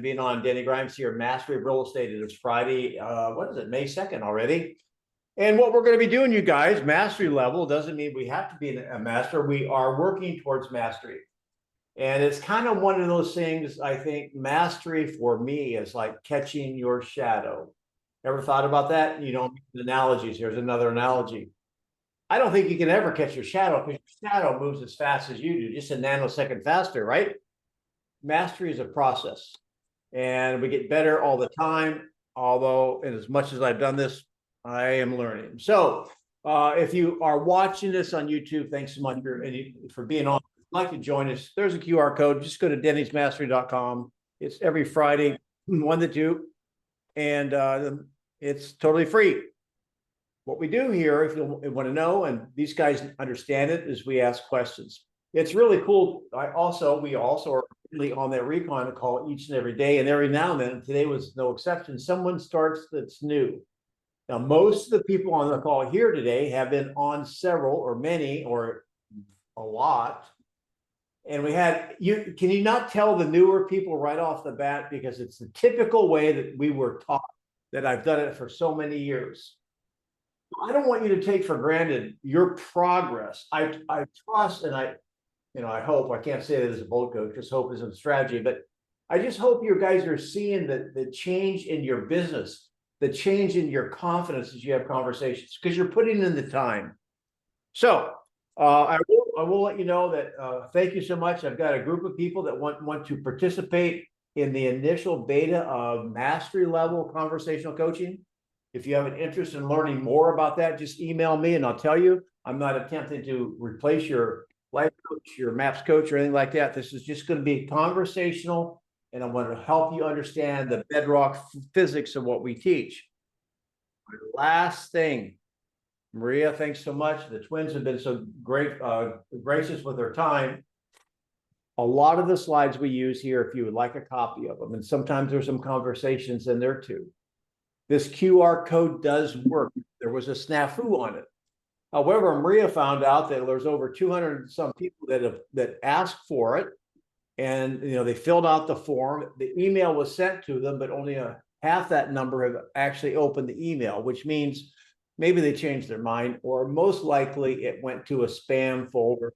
being on. Denny Grimes here, Mastery of Real Estate. It is Friday, what is it, May 2nd already. And what we're going to be doing, you guys, mastery level doesn't mean we have to be a master. We are working towards mastery. And it's kind of one of those things, I think mastery for me is like catching your shadow. Ever thought about that? You know, analogies. Here's another analogy. I don't think you can ever catch your shadow because your shadow moves as fast as you do, just a nanosecond faster, right? Mastery is a process and we get better all the time. Although, and as much as I've done this, I am learning. So if you are watching this on YouTube, thanks so much for being on. If you'd like to join us, there's a QR code. Just go to dennysmastery.com. It's every Friday, 1 to 2. And it's totally free. What we do here, if you want to know, and these guys understand it, is we ask questions. It's really cool. We also are really on that recon call each and every day, and every now and then, today was no exception, someone starts that's new. Now, most of the people on the call here today have been on several or many or a lot. And can you not tell the newer people right off the bat, because it's the typical way that we were taught, that I've done it for so many years. I don't want you to take for granted your progress. I trust and I hope, I can't say that as a boat coach, because hope isn't a strategy, but I just hope you guys are seeing the change in your business, the change in your confidence as you have conversations, because you're putting in the time. So I will let you know that thank you so much. I've got a group of people that want to participate in the initial beta of mastery level conversational coaching. If you have an interest in learning more about that, just email me and I'll tell you. I'm not attempting to replace your life coach, your MAPS coach, or anything like that. This is just going to be conversational, and I want to help you understand the bedrock physics of what we teach. Last thing, Maria, thanks so much. The twins have been so great, gracious with their time. A lot of the slides we use here, if you would like a copy of them, and sometimes there's some conversations in there too. This QR code does work. There was a snafu on it. However, Maria found out that there's over 200 some people that asked for it, and they filled out the form. The email was sent to them, but only half that number have actually opened the email, which means maybe they changed their mind, or most likely it went to a spam folder.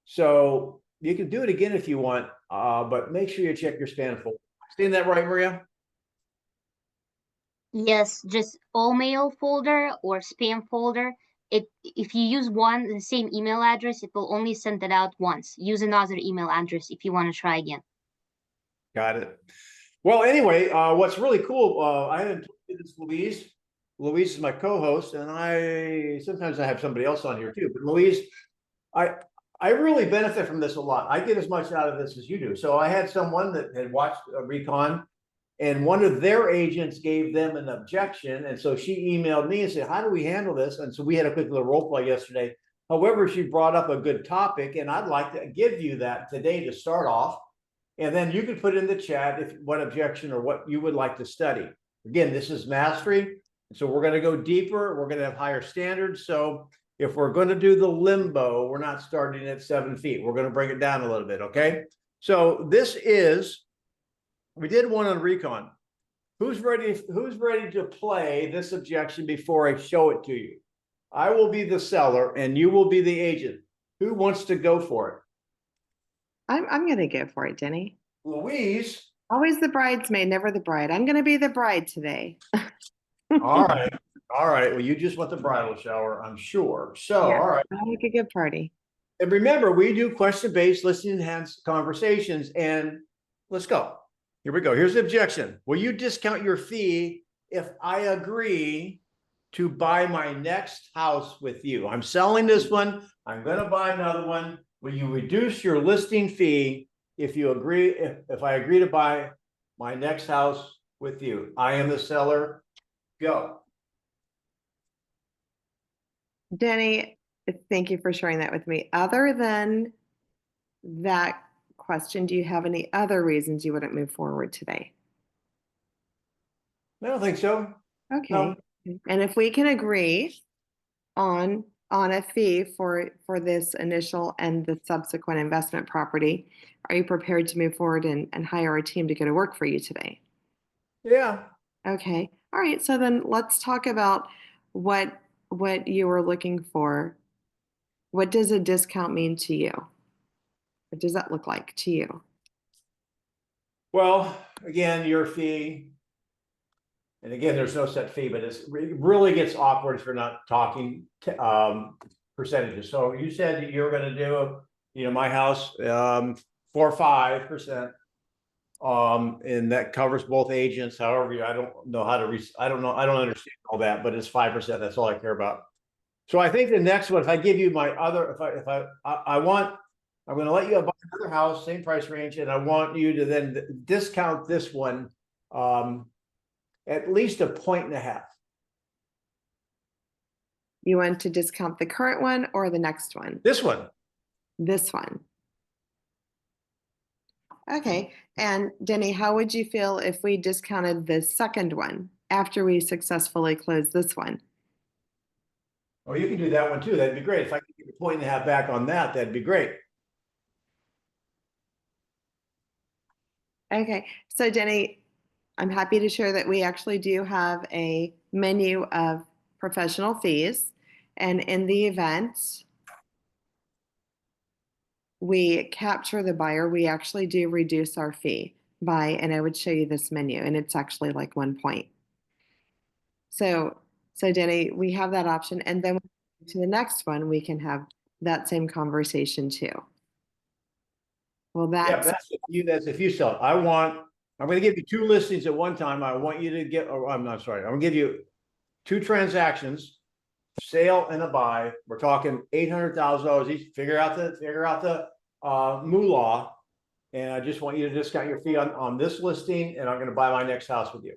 So you can do it again if you want, but make sure you check your spam folder. Saying that right, Maria? Yes, just all mail folder or spam folder. If you use the same email address, it will only send it out once. Use another email address if you want to try again. Got it. Well, anyway, what's really cool, I haven't told you this, Louise. Louise is my co-host, and sometimes I have somebody else on here too. But Louise, I really benefit from this a lot. I get as much out of this as you do. So I had someone that had watched a recon, and one of their agents gave them an objection. And so she emailed me and said, how do we handle this? And so we had a quick little role play yesterday. However, she brought up a good topic, and I'd like to give you that today to start off. And then you could put in the chat what objection or what you would like to study. Again, this is mastery. So we're going to go deeper. We're going to have higher standards. So if we're going to do the limbo, we're not starting at 7 feet. We're going to bring it down a little bit. Okay. So we did one on recon. Who's ready to play this objection before I show it to you? I will be the seller and you will be the agent. Who wants to go for it? I'm going to go for it, Denny. Louise. Always the bridesmaid, never the bride. I'm going to be the bride today. All right. Well, you just want the bridal shower, I'm sure. So, yeah, all right. I'll make a good party. And remember, we do question-based listening enhanced conversations, and let's go. Here we go. Here's the objection. Will you discount your fee if I agree to buy my next house with you? I'm selling this one. I'm going to buy another one. Will you reduce your listing fee if I agree to buy my next house with you? I am the seller. Go. Denny, thank you for sharing that with me. Other than that question, do you have any other reasons you wouldn't move forward today? I don't think so. Okay. No. And if we can agree on on a fee for this initial and the subsequent investment property, are you prepared to move forward and hire a team to go to work for you today? Yeah. Okay. All right. So then let's talk about what you were looking for. What does a discount mean to you? What does that look like to you? Well, again, your fee. And again, there's no set fee, but it really gets awkward if you're not talking percentages. So you said that you're going to do, you know, my house 4 or 5%. And that covers both agents. However, I don't know how to I don't know. I don't understand all that, but it's 5%. That's all I care about. So I think the next one, if I give you my other, I'm going to let you buy another house, same price range, and I want you to then discount this one at least 1.5 points. You want to discount the current one or the next one? This one. This one. Okay. And Denny, how would you feel if we discounted the second one after we successfully closed this one? Oh, you can do that one too. That'd be great. If I could get 1.5 points back on that, that'd be great. Okay. So Denny, I'm happy to share that we actually do have a menu of professional fees. And in the event we capture the buyer, we actually do reduce our fee by, and I would show you this menu, and it's actually like 1 point. So Denny, we have that option. And then to the next one, we can have that same conversation too. Well, That's if you sell it. I'm going to give you 2 listings at one time. I want you to get, I'm not sorry. I'm going to give you 2 transactions, sale and a buy. We're talking $800,000 each. Figure out the moolah. And I just want you to discount your fee on this listing, and I'm going to buy my next house with you.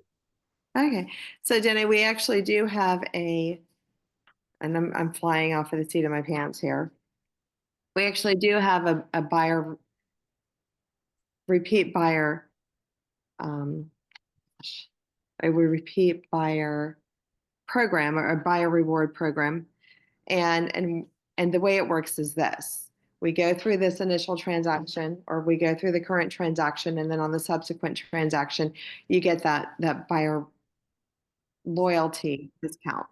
Okay. So Denny, we actually do have and I'm flying off of the seat of my pants here. We actually do have a buyer, repeat buyer, a repeat buyer program or a buyer reward program. And the way it works is this. We go through this initial transaction, or we go through the current transaction, and then on the subsequent transaction, you get that buyer loyalty discount.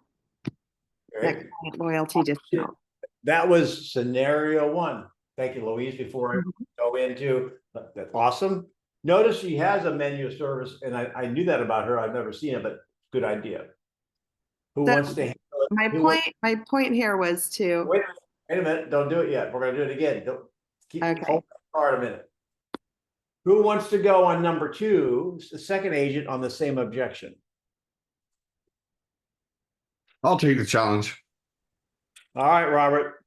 That client loyalty discount. That was scenario 1. Thank you, Louise. Before I go into that's awesome. Notice she has a menu of service, and I knew that about her. I've never seen it, but good idea. Who wants to handle it? My point here was to wait a minute. Don't do it yet. We're going to do it again. Don't keep hold that card a minute. Who wants to go on number 2, the second agent on the same objection? I'll take the challenge. All right, Robert.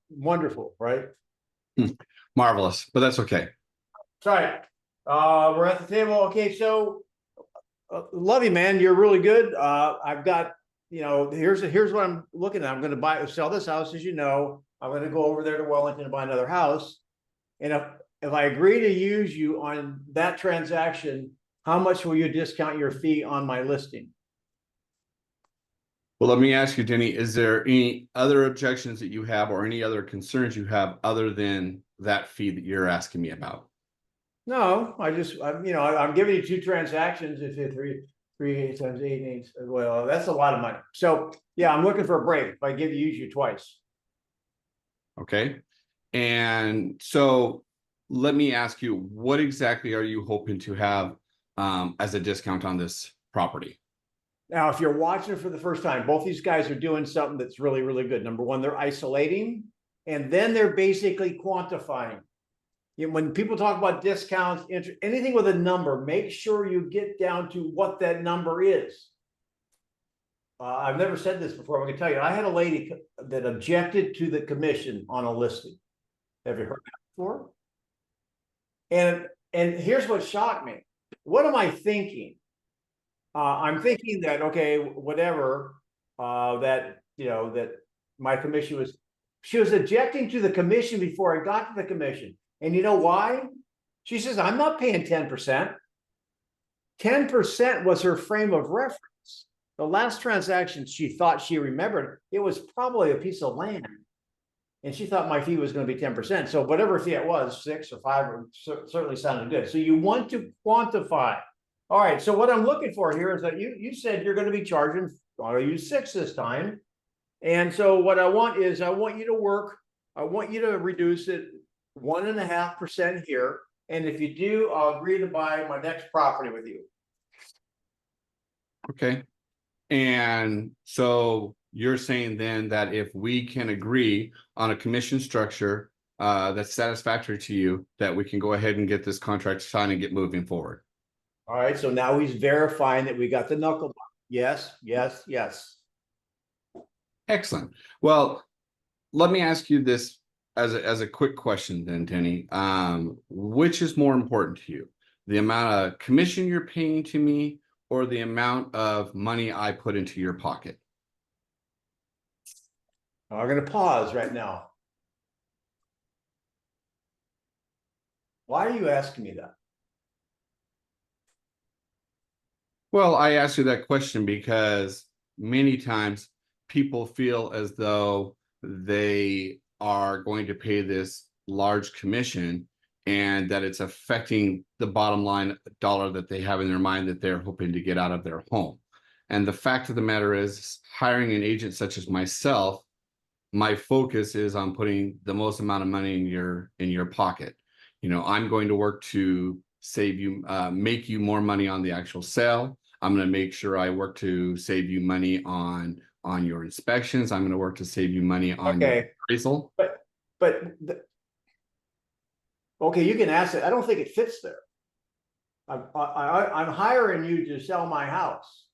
Wonderful, right? Marvelous, but that's okay. Sorry. We're at the table. Okay, so love you, man. You're really good. I've got, here's what I'm looking at. I'm going to sell this house, as you know. I'm going to go over there to Wellington and buy another house. And if I agree to use you on that transaction, how much will you discount your fee on my listing? Well, let me ask you, Denny, is there any other objections that you have or any other concerns you have other than that fee that you're asking me about? No, I'm giving you 2 transactions. If you 3 8 times 8 8, well, that's a lot of money. So yeah, I'm looking for a break if I use you twice. Okay. And so let me ask you, what exactly are you hoping to have as a discount on this property? Now, if you're watching for the first time, both these guys are doing something that's really, really good. Number 1, they're isolating, and then they're basically quantifying. When people talk about discounts, anything with a number, make sure you get down to what that number is. I've never said this before. I'm going to tell you, I had a lady that objected to the commission on a listing. Have you heard that before? And here's what shocked me. What am I thinking? I'm thinking that, okay, whatever, that my commission was, she was objecting to the commission before I got to the commission. And you know why? She says, I'm not paying 10%. 10% was her frame of reference. The last transaction she thought she remembered, it was probably a piece of land. And she thought my fee was gonna be 10%. So whatever fee it was, 6 or 5, certainly sounded good. So you want to quantify. All right, so what I'm looking for here is that you said you're gonna be charging, I'll use 6 this time. And so what I want is, I want you to reduce it 1.5% here. And if you do, I'll agree to buy my next property with you. Okay. And so you're saying then that if we can agree on a commission structure that's satisfactory to you, that we can go ahead and get this contract signed and get moving forward. All right, so now he's verifying that we got the knuckle. Yes, yes, yes. Excellent. Well, let me ask you this as a quick question then, Denny. Which is more important to you? The amount of commission you're paying to me or the amount of money I put into your pocket? I'm gonna pause right now. Why are you asking me that? Well, I asked you that question because many times people feel as though they are going to pay this large commission and that it's affecting the bottom line dollar that they have in their mind that they're hoping to get out of their home. And the fact of the matter is, hiring an agent such as myself, my focus is on putting the most amount of money in your pocket. You know, I'm going to work to save you, make you more money on the actual sale. I'm going to make sure I work to save you money on your inspections. I'm going to work to save you money on your appraisal. Okay, you can ask it. I don't think it fits there. I'm hiring you to sell my house.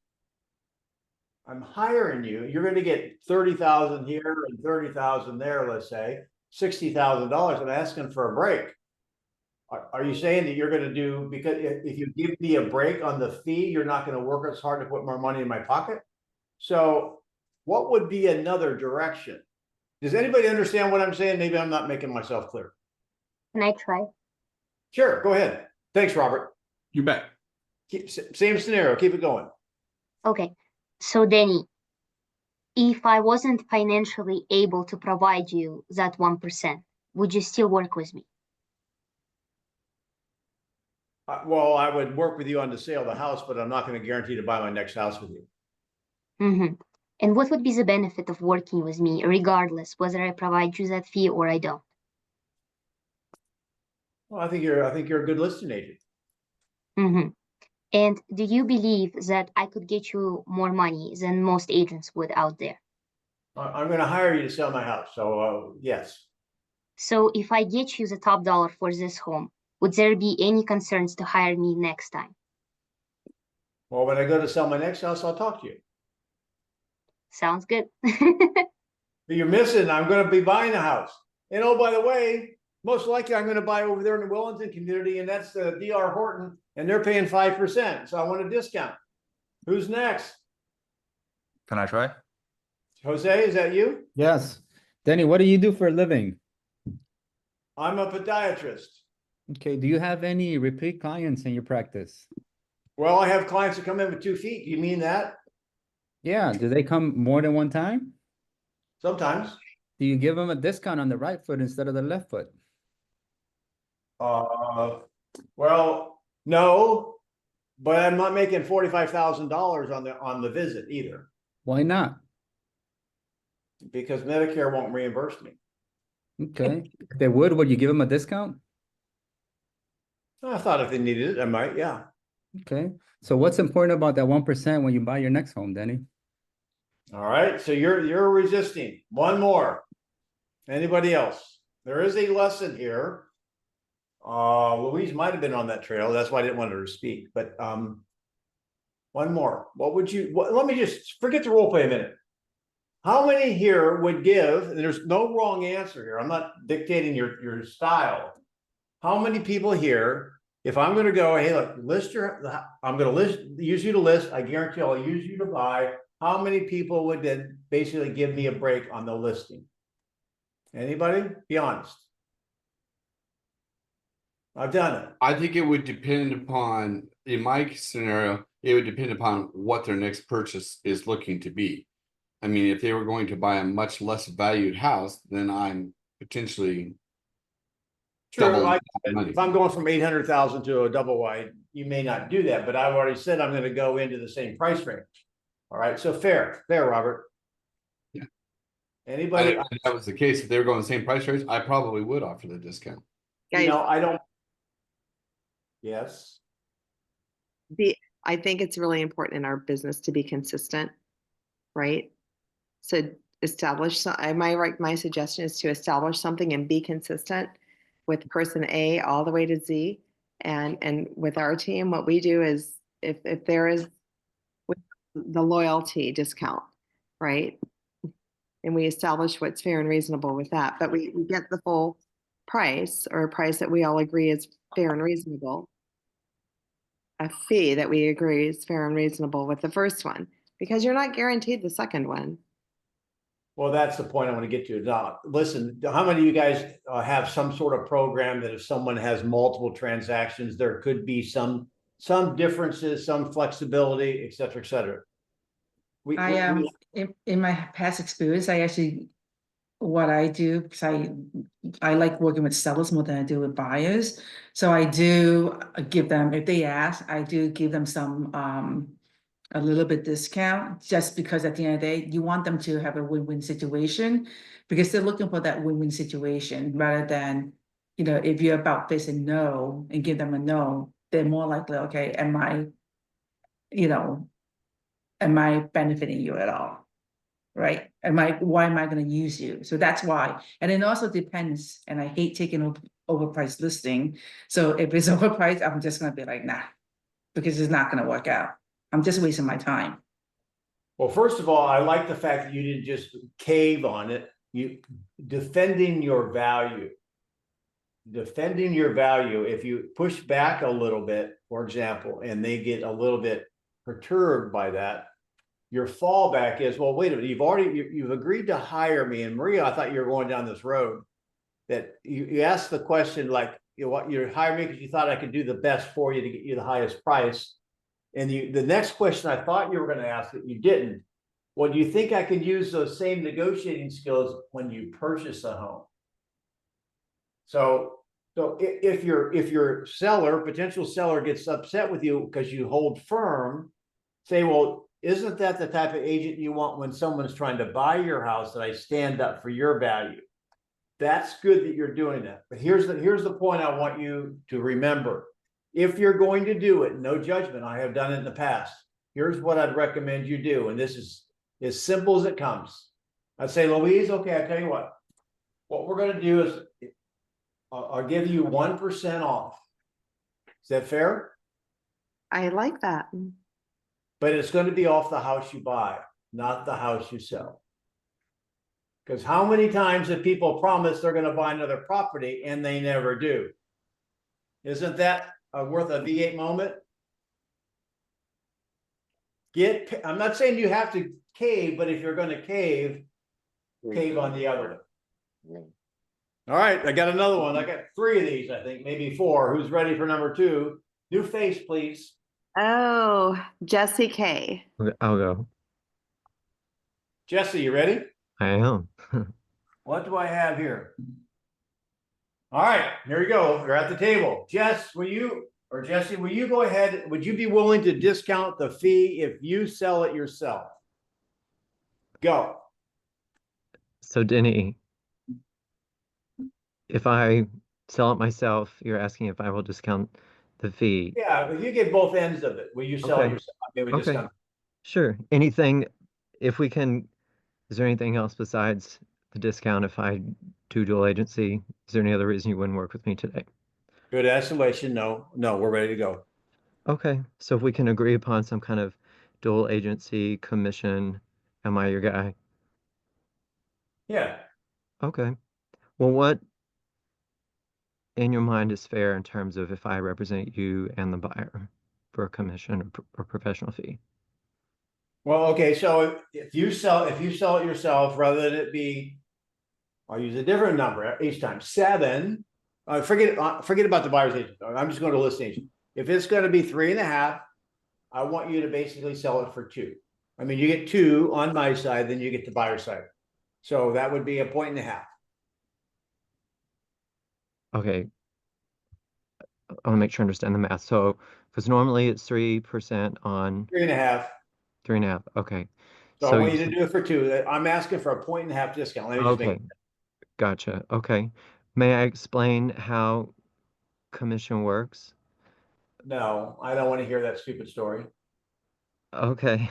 I'm hiring you. You're going to get 30,000 here and 30,000 there. Let's say $60,000. I'm asking for a break. Are you saying that you're going to do, because if you give me a break on the fee, you're not going to work as hard to put more money in my pocket? So what would be another direction? Does anybody understand what I'm saying? Maybe I'm not making myself clear. Can I try? Sure, go ahead. Thanks, Robert. You bet. Same scenario, keep it going. Okay, so Denny, if I wasn't financially able to provide you that 1%, would you still work with me? Well, I would work with you on the sale of the house, but I'm not going to guarantee to buy my next house with you. Mm-hmm. And what would be the benefit of working with me, regardless whether I provide you that fee or I don't? Well, I think you're a good listing agent. Mm-hmm. And do you believe that I could get you more money than most agents would out there? I'm going to hire you to sell my house. So yes. So if I get you the top dollar for this home, would there be any concerns to hire me next time? Well, when I go to sell my next house, I'll talk to you. Sounds good. You're missing, I'm going to be buying a house. And oh, by the way, most likely I'm going to buy over there in the Wellington community, and that's the DR Horton, and they're paying 5%. So I want a discount. Who's next? Can I try? Jose, is that you? Yes. Denny, what do you do for a living? I'm a podiatrist. Okay, do you have any repeat clients in your practice? Well, I have clients that come in with 2 feet. You mean that? Yeah, do they come more than one time? Sometimes. Do you give them a discount on the right foot instead of the left foot? Well, no, but I'm not making $45,000 on the visit either, Why not? because Medicare won't reimburse me. Okay, if they would you give them a discount? I thought if they needed it, I might, yeah. Okay, so what's important about that 1% when you buy your next home, Denny? All right, so you're resisting. One more. Anybody else? There is a lesson here. Louise might have been on that trail. That's why I didn't want her to speak. But one more. Let me just forget the role play a minute. How many here would give, and there's no wrong answer here. I'm not dictating your style. How many people here, if I'm going to go, hey, look, I'm going to use you to list. I guarantee I'll use you to buy. How many people would then basically give me a break on the listing? Anybody? Be honest. I've done it. I think it would depend upon, in my scenario, it would depend upon what their next purchase is looking to be. I mean, if they were going to buy a much less valued house, then I'm potentially Sure, doubling like, the money. if I'm going from 800,000 to a double wide, you may not do that, but I've already said I'm gonna go into the same price range. All right, so fair, Robert. Yeah. Anybody, If that was the case, if they were going the same price range, I probably would offer the discount. you know, I don't. Yes, I think it's really important in our business to be consistent, right? So establish, my suggestion is to establish something and be consistent with person A all the way to Z. And with our team, what we do is if there is the loyalty discount, right? And we establish what's fair and reasonable with that, but we get the full price, or a price that we all agree is fair and reasonable. A fee that we agree is fair and reasonable with the first one, because you're not guaranteed the second one. well, that's the point I want to get to. Now, listen, how many of you guys have some sort of program that if someone has multiple transactions, there could be some differences, some flexibility, et cetera, et cetera? In my past experience, I actually, what I do, because I like working with sellers more than I do with buyers. So I do give them, if they ask, I do give them some a little bit discount, just because at the end of the day, you want them to have a win-win situation, because they're looking for that win-win situation rather than, you know, if you're about facing no and give them a no, they're more likely, okay, am I benefiting you at all? Right? Why am I going to use you? So that's why. And it also depends, and I hate taking overpriced listing. So if it's overpriced, I'm just going to be like, nah, because it's not going to work out. I'm just wasting my time. Well, first of all, I like the fact that you didn't just cave on it. You defending your value. Defending your value. If you push back a little bit, for example, and they get a little bit perturbed by that, your fallback is, well, wait a minute, you've agreed to hire me. And Maria, I thought you were going down this road that you asked the question, like, you know what, you're hiring me because you thought I could do the best for you to get you the highest price. And the next question I thought you were going to ask that you didn't. Well, do you think I could use those same negotiating skills when you purchase a home? So if your potential seller gets upset with you because you hold firm, say, well, isn't that the type of agent you want when someone's trying to buy your house, that I stand up for your value? That's good that you're doing that. But here's the point I want you to remember. If you're going to do it, no judgment, I have done it in the past. Here's what I'd recommend you do. And this is as simple as it comes. I'd say, Louise, okay, I tell you what we're going to do is I'll give you 1% off. Is that fair? I like that. But it's going to be off the house you buy, not the house you sell. Because how many times have people promised they're going to buy another property and they never do? Isn't that worth a V8 moment? I'm not saying you have to cave, but if you're going to cave on the other one. All right, I got another one. I got 3 of these, I think, maybe 4. Who's ready for number 2? New face, please. Oh, Jesse K. I'll go. Jesse, you ready? I am. What do I have here? All right, here we go. You're at the table. Jesse, will you go ahead? Would you be willing to discount the fee if you sell it yourself? Go. So Denny, if I sell it myself, you're asking if I will discount the fee. Yeah, if you get both ends of it, will you sell it Okay. yourself? Maybe Okay. discount. Sure. Anything, if we can, is there anything else besides the discount if I do dual agency? Is there any other reason you wouldn't work with me today? Good estimation. No, we're ready to go. Okay. So if we can agree upon some kind of dual agency commission, am I your guy? Yeah. Okay. Well, what in your mind is fair in terms of if I represent you and the buyer for a commission or professional fee? Well, okay. So if you sell it yourself, rather than it be, I'll use a different number each time. 7. Forget about the buyer's agent. I'm just going to list agent. If it's going to be 3.5, I want you to basically sell it for 2. I mean, you get 2 on my side, then you get the buyer side. So that would be a 1.5. Okay. I want to make sure I understand the math. So, because normally it's 3% on 3.5. 3.5. Okay. So I So want you you to do it for 2. I'm asking for a 1.5 discount. Let me just make. okay. Gotcha. Okay. May I explain how commission works? No, I don't want to hear that stupid story. Okay.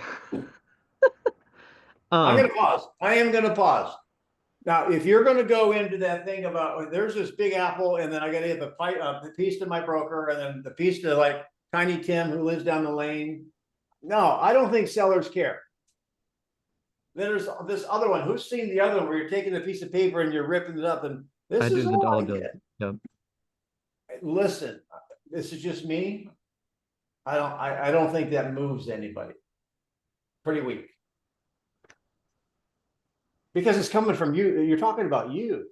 I'm gonna pause. I am gonna pause. Now, if you're gonna go into that thing about, there's this big apple, and then I gotta give the piece to my broker, and then the piece to like Tiny Tim who lives down the lane. No, I don't think sellers care. Then there's this other one. Who's seen the other one where you're taking a piece of paper and you're ripping it up, and this I is do the all dollar I bill. get. Yep. Listen, this is just me. I don't think that moves anybody. Pretty weak. Because it's coming from you. You're talking about you.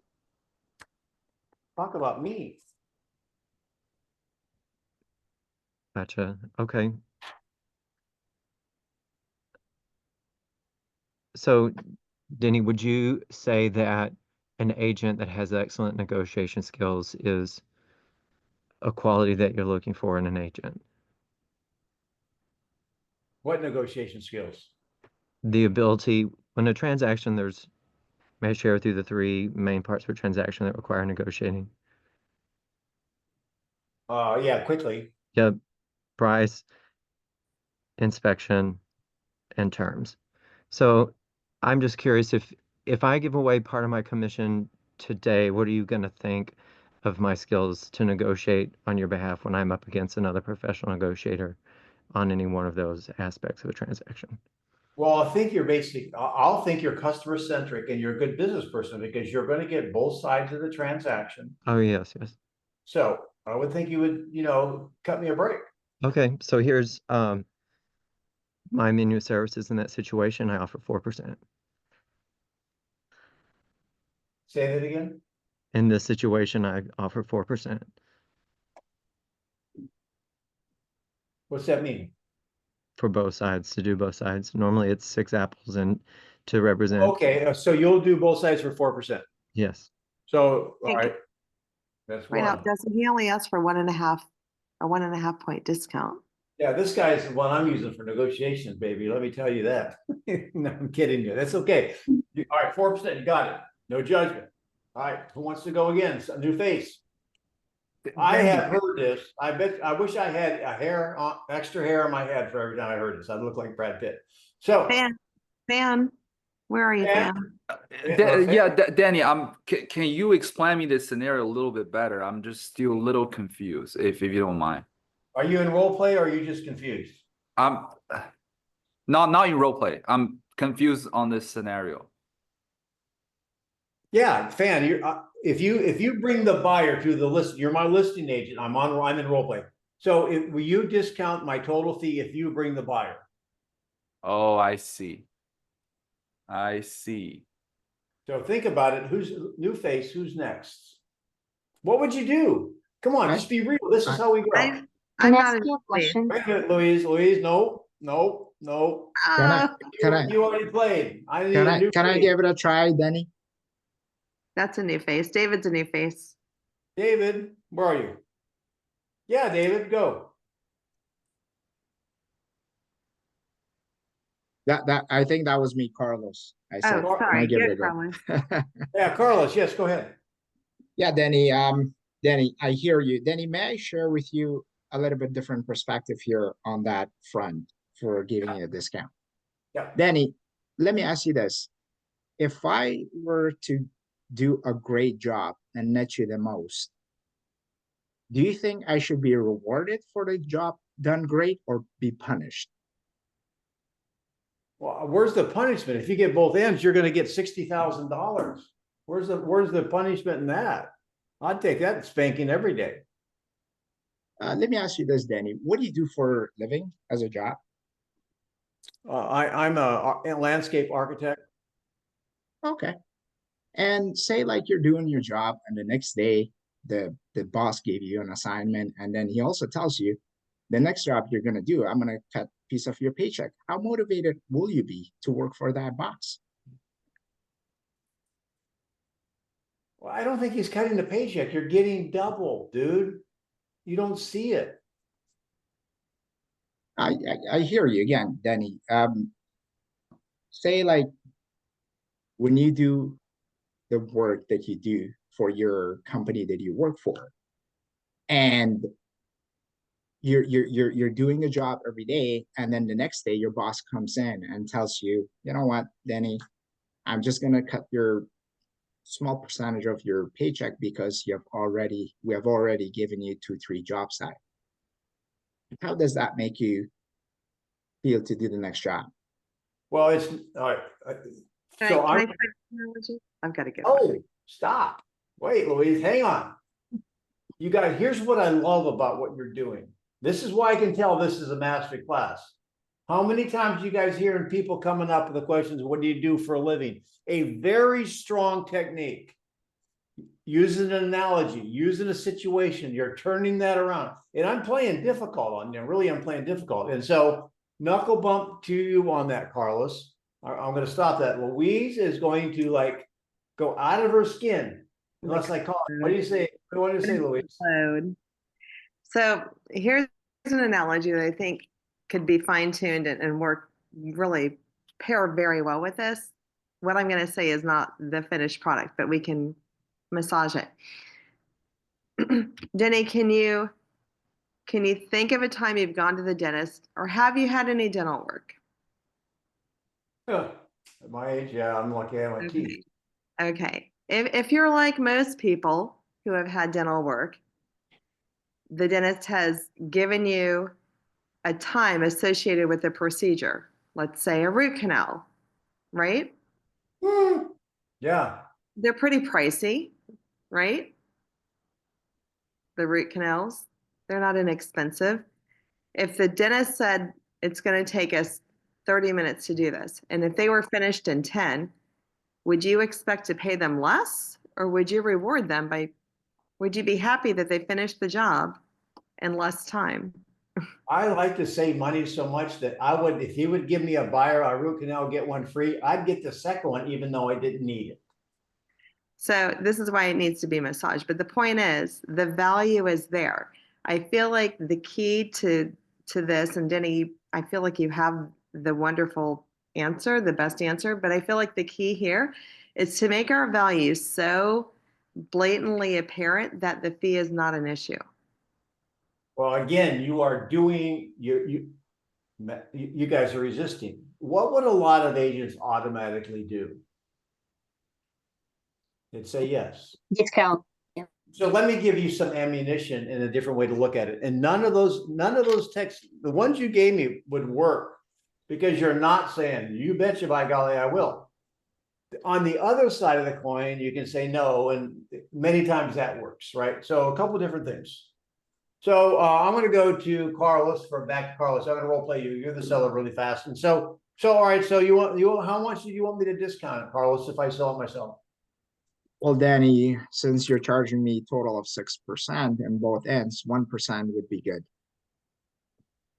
Talk about me. Gotcha. Okay. So, Denny, would you say that an agent that has excellent negotiation skills is a quality that you're looking for in an agent? What negotiation skills? The ability, when a transaction, may I share with you the 3 main parts of a transaction that require negotiating? Yeah, quickly. Yep. Price, inspection, and terms. So I'm just curious, if I give away part of my commission today, what are you going to think of my skills to negotiate on your behalf when I'm up against another professional negotiator on any one of those aspects of a transaction? Well, I think I'll think you're customer centric and you're a good business person because you're going to get both sides of the transaction. Oh, yes, yes. So I would think you would, cut me a break. Okay, so here's my menu of services in that situation. I offer 4%. Say that again. In this situation, I offer 4%. What's that mean? For both sides, to do both sides. Normally it's 6 apples and to represent. Okay, so you'll do both sides for 4%. Yes. So, all Thank you. right. That's Right now, one. doesn't he only ask for 1.5 point discount? Yeah, this guy's the one I'm using for negotiations, baby. Let me tell you that. No, I'm kidding you. That's okay. All right, 4%, you got it. No judgment. All right, who wants to go again? A new face. I have heard this. I wish I had extra hair on my head for every time I heard this. I'd look like Brad Pitt. So, Fan, where are you, Fan? Fan? Yeah, Danny, can you explain me the scenario a little bit better? I'm just still a little confused, if you don't mind. Are you in role play or are you just confused? I'm not in role play. I'm confused on this scenario. Yeah, Fan, if you bring the buyer to the list, you're my listing agent. I'm in role play. So will you discount my total fee if you bring the buyer? Oh, I see. I see. So think about it. Who's new face? Who's next? What would you do? Come on, just be real. This is how we go. Can I'm I not ask in you a question? Wait a minute, Louise, no. You already played. I need a new Can I face. give it a try, Denny? That's a new face. David's a new face. David, where are you? Yeah, David, go. That I think that was me, Carlos. I said, Oh, can I sorry. give it Good, a go? Carlos. Yeah, Carlos, yes, go ahead. Yeah, Denny. Denny, I hear you. Denny, may I share with you a little bit different perspective here on that front for giving you a discount? Yeah. Denny, let me ask you this. If I were to do a great job and net you the most, do you think I should be rewarded for the job done great or be punished? Well, where's the punishment? If you get both ends, you're gonna get $60,000. Where's the punishment in that? I'd take that spanking every day. Let me ask you this, Denny. What do you do for a living as a job? I'm a landscape architect. Okay. And say like you're doing your job and the next day the boss gave you an assignment and then he also tells you the next job you're going to do, I'm going to cut piece of your paycheck, how motivated will you be to work for that boss? Well, I don't think he's cutting the paycheck. You're getting double, dude. You don't see it. I hear you again, Denny. Say like when you do the work that you do for your company that you work for, and you're doing a job every day, and then the next day your boss comes in and tells you, you know what, Denny, I'm just gonna cut your small percentage of your paycheck because we have already given you 2-3 job sites. How does that make you feel to do the next job? Well, it's all right. Can So I I'm, try an analogy? I've got to go. oh, stop. Wait, Louise, hang on. You guys, here's what I love about what you're doing. This is why I can tell this is a master class. How many times you guys hearing people coming up with the questions, what do you do for a living? A very strong technique. Using an analogy, using a situation, you're turning that around. And I'm playing difficult on you. Really, I'm playing difficult. And so knuckle bump to you on that, Carlos. I'm going to stop that. Louise is going to like go out of her skin. Unless I call it. What do you say? What do you say, Louise? Load. So here's an analogy that I think could be fine-tuned and work really pair very well with this. What I'm going to say is not the finished product, but we can massage it. Denny, can you think of a time you've gone to the dentist, or have you had any dental work? At my age, yeah, I'm lucky I have my teeth. Okay. If you're like most people who have had dental work, the dentist has given you a time associated with the procedure. Let's say a root canal, right? Yeah. They're pretty pricey, right? The root canals, they're not inexpensive. If the dentist said it's going to take us 30 minutes to do this, and if they were finished in 10, would you expect to pay them less, or would you reward them would you be happy that they finished the job in less time? I like to save money so much that I would, if he would give me a buyer a root canal, get one free, I'd get the second one even though I didn't need it. So this is why it needs to be massaged. But the point is, the value is there. I feel like the key to this, and Denny, I feel like you have the wonderful answer, the best answer, but I feel like the key here is to make our value so blatantly apparent that the fee is not an issue. Well, again, you are doing, you guys are resisting. What would a lot of agents automatically do? They'd say yes. Discount. So let me give you some ammunition and a different way to look at it. And none of those texts, the ones you gave me would work because you're not saying, you betcha by golly, I will. On the other side of the coin, you can say no, and many times that works, right? So a couple different things. So I'm going to go to Carlos back to Carlos. I'm going to role play you. You're the seller really fast. And so all right. So you want how much do you want me to discount it, Carlos, if I sell it myself? Well, Danny, since you're charging me a total of 6% in both ends, 1% would be good.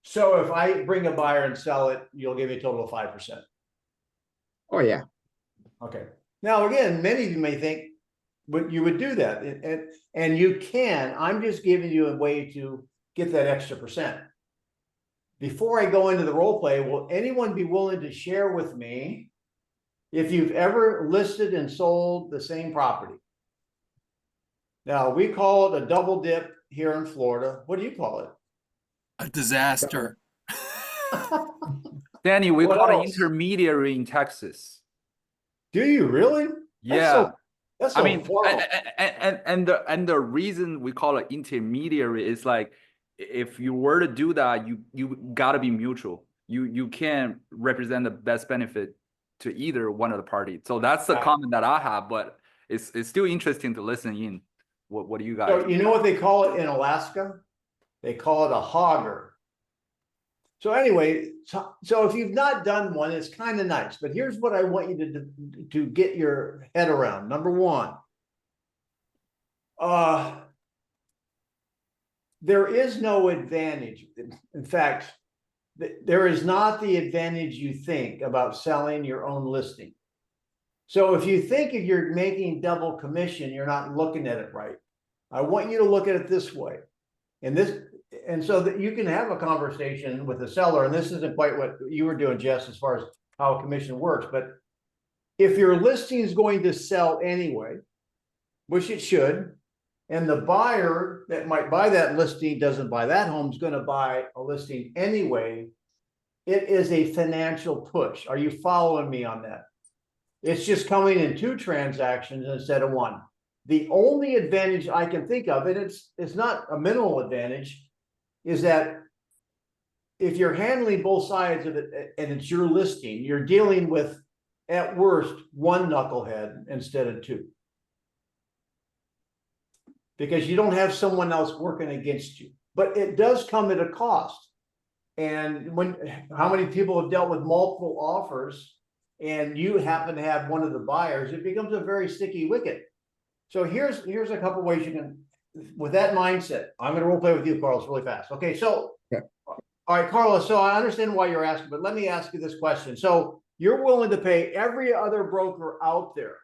So if I bring a buyer and sell it, you'll give me a total of 5%. Oh yeah. Okay. Now, again, many of you may think, but you would do that. And you can. I'm just giving you a way to get that extra percent. Before I go into the role play, will anyone be willing to share with me if you've ever listed and sold the same property? Now, we call it a double dip here in Florida. What do you call it? A disaster. Danny, we What got an else? intermediary in Texas. Do you really? Yeah. That's I so mean, horrible. and the reason we call it intermediary is like, if you were to do that, you gotta be mutual. You can't represent the best benefit to either one of the parties. So that's the comment that I have, but it's still interesting to listen in. What do you guys? So you know what they call it in Alaska? They call it a hogger. So anyway, so if you've not done one, it's kind of nice. But here's what I want you to get your head around. Number one, there is no advantage. In fact, there is not the advantage you think about selling your own listing. So if you think if you're making double commission, you're not looking at it right. I want you to look at it this way. And so that you can have a conversation with the seller, and this isn't quite what you were doing, Jess, as far as how a commission works, but if your listing is going to sell anyway, which it should, and the buyer that might buy that listing doesn't buy that home, is going to buy a listing anyway, it is a financial push. Are you following me on that? It's just coming in 2 transactions instead of 1. The only advantage I can think of, and it's not a minimal advantage, is that if you're handling both sides of it and it's your listing, you're dealing with, at worst, 1 knucklehead instead of 2. Because you don't have someone else working against you. But it does come at a cost. And how many people have dealt with multiple offers and you happen to have one of the buyers, it becomes a very sticky wicket. So here's a couple ways you can, with that mindset, I'm going to role play with you, Carlos, really fast. Okay, so, Yeah. All right, Carlos, so I understand why you're asking, but let me ask you this question. So you're willing to pay every other broker out there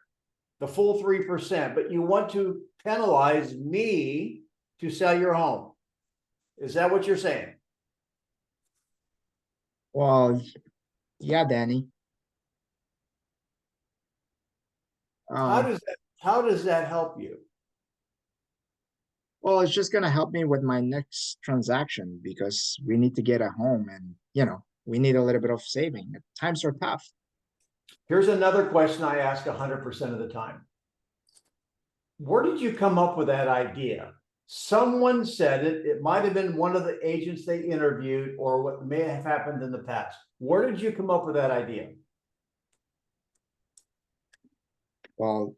the full 3%, but you want to penalize me to sell your home. Is that what you're saying? Well, yeah, Danny. How does that help you? Well, it's just gonna help me with my next transaction because we need to get a home and, you know, we need a little bit of saving. Times are tough. Here's another question I ask 100% of the time. Where did you come up with that idea? Someone said it. It might have been one of the agents they interviewed or what may have happened in the past. Where did you come up with that idea? Well,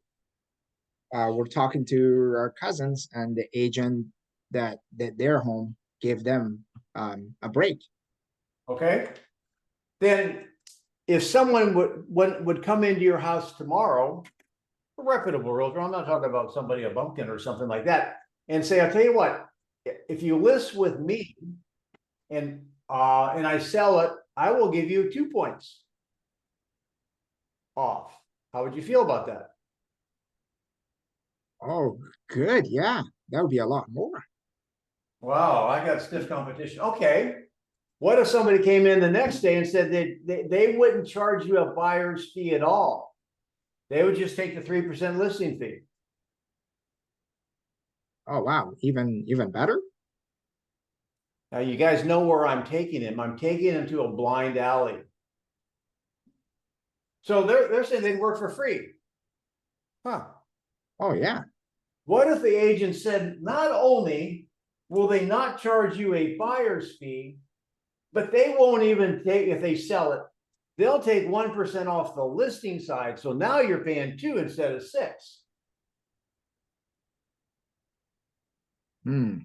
we're talking to our cousins and the agent that their home gave them a break. Okay. Then if someone would come into your house tomorrow, a reputable realtor, I'm not talking about somebody, a bumpkin or something like that, and say, I'll tell you what, if you list with me and I sell it, I will give you 2 points off. How would you feel about that? Oh, good. Yeah, that would be a lot more. Wow, I got stiff competition. Okay. What if somebody came in the next day and said they wouldn't charge you a buyer's fee at all? They would just take the 3% listing fee. Oh, wow. Even better? Now, you guys know where I'm taking him. I'm taking him to a blind alley. So they're saying they'd work for free. Huh. Oh, yeah. What if the agent said, not only will they not charge you a buyer's fee, but they won't even take, if they sell it, they'll take 1% off the listing side. So now you're paying 2 instead of 6. Never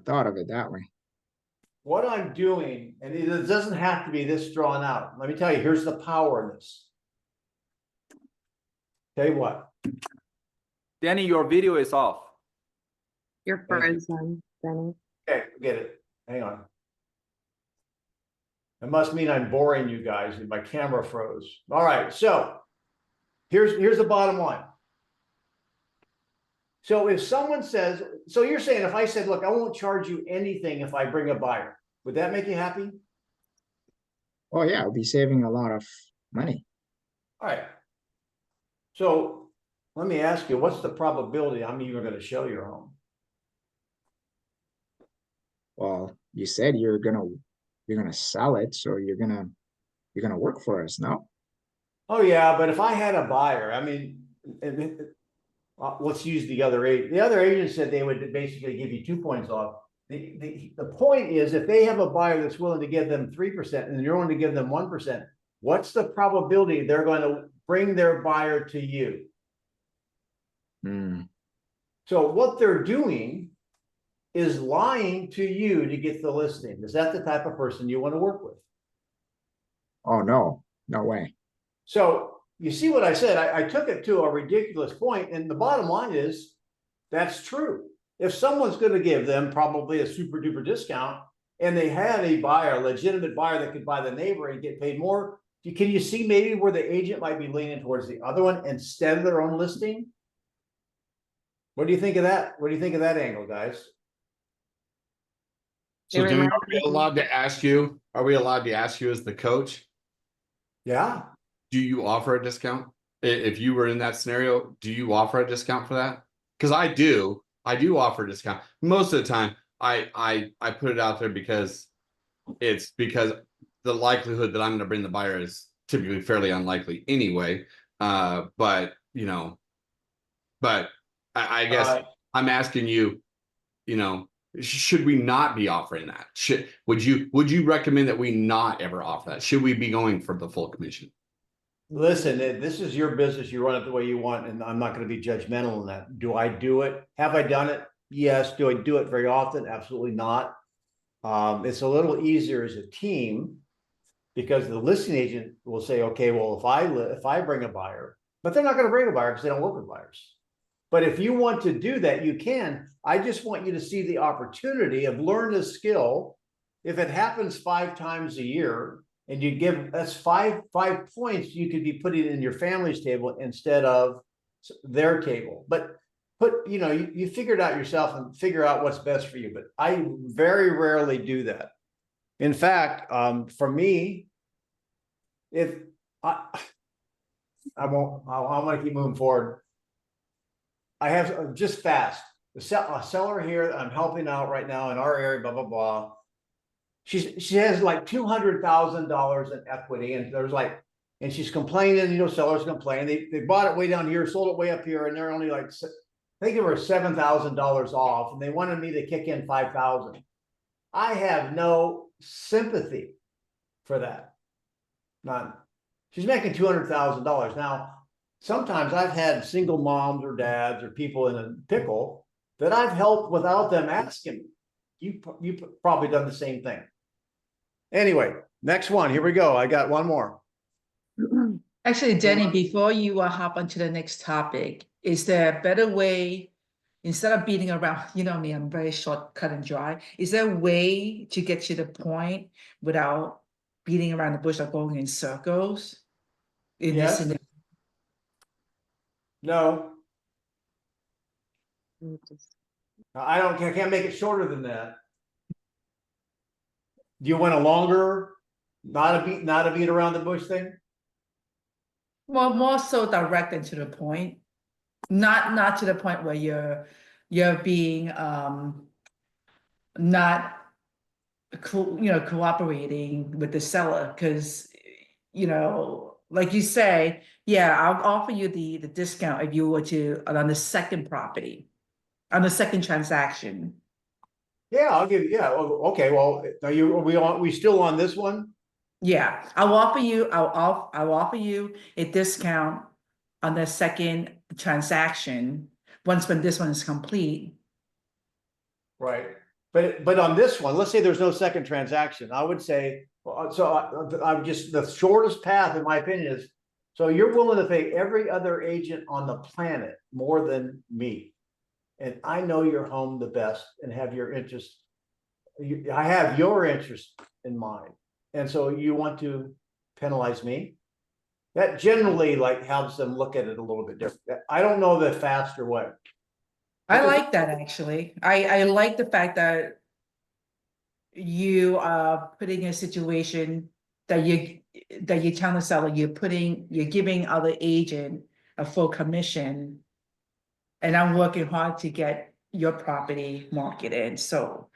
thought of it that way. What I'm doing, and it doesn't have to be this drawn out. Let me tell you, here's the power in this. Tell you what. Danny, your video is off. You're Thank you. frozen, Denny. Okay, get it. Hang on. It must mean I'm boring you guys. My camera froze. All right, so here's the bottom line. So if someone says, so you're saying if I said, look, I won't charge you anything if I bring a buyer, would that make you happy? Oh, yeah, I'll be saving a lot of money. All right. So let me ask you, what's the probability I'm even going to show your home? Well, you said you're gonna sell it, so you're gonna work for us, no? Oh yeah, but if I had a buyer, I mean, let's use the other agent. The other agent said they would basically give you 2 points off. The point is, if they have a buyer that's willing to give them 3% and you're willing to give them 1%, what's the probability they're going to bring their buyer to you? So what they're doing is lying to you to get the listing. Is that the type of person you want to work with? Oh, no, no way. So you see what I said? I took it to a ridiculous point, and the bottom line is that's true. If someone's going to give them probably a super duper discount, and they had a buyer, a legitimate buyer that could buy the neighbor and get paid more, can you see maybe where the agent might be leaning towards the other one instead of their own listing? What do you think of that? What do you think of that angle, guys? So It do we, are reminds we me- allowed to ask you, are we allowed to ask you as the coach, Yeah, do you offer a discount? If you were in that scenario, do you offer a discount for that? Because I do offer a discount. Most of the time, I put it out there because the likelihood that I'm going to bring the buyer is typically fairly unlikely anyway. But you know, but I guess I'm asking you, you know, should we not be offering that? Would you recommend that we not ever offer that? Should we be going for the full commission? listen, this is your business. You run it the way you want, and I'm not going to be judgmental in that. Do I do it? Have I done it? Yes. Do I do it very often? Absolutely not. It's a little easier as a team because the listing agent will say, okay, well, if I bring a buyer, but they're not going to bring a buyer because they don't work with buyers. But if you want to do that, you can. I just want you to see the opportunity of learn a skill. If it happens 5 times a year and you give us five points, you could be putting it in your family's table instead of their table. But you figure it out yourself and figure out what's best for you. But I very rarely do that. In fact, for me, if I want to keep moving forward. I have just fast a seller here that I'm helping out right now in our area, blah, blah, blah. She has like $200,000 in equity, and and she's complaining, sellers complain. They bought it way down here, sold it way up here, and they're only like, I think they were $7,000 off, and they wanted me to kick in $5,000. I have no sympathy for that. None. She's making $200,000 now. Sometimes I've had single moms or dads or people in a pickle that I've helped without them asking me. You probably done the same thing. Anyway, next one. Here we go. I got one more. Actually, Denny, before you hop onto the next topic, is there a better way, instead of beating around, you know me, I'm very short, cut and dry. Is there a way to get to the point without beating around the bush or going in circles? Yes. No, I can't make it shorter than that. Do you want a longer, not a beat around the bush thing? Well, more so direct and to the point, not to the point where you're being not cooperating with the seller, because like you say, yeah, I'll offer you the discount if you were to on the second property, on the second transaction. Yeah, I'll give you. Yeah, okay. Well, are we still on this one? Yeah, I'll offer you a discount on the second transaction when this one is complete. Right. But on this one, let's say there's no second transaction. I would say, I'm just, the shortest path, in my opinion, is, so you're willing to pay every other agent on the planet more than me. And I know your home the best and have your interest. I have your interest in mind. And so you want to penalize me? That generally helps them look at it a little bit different. I don't know the faster way. I like that, actually. I like the fact that you are putting a situation that you tell the seller you're giving other agent a full commission, and I'm working hard to get your property marketed. So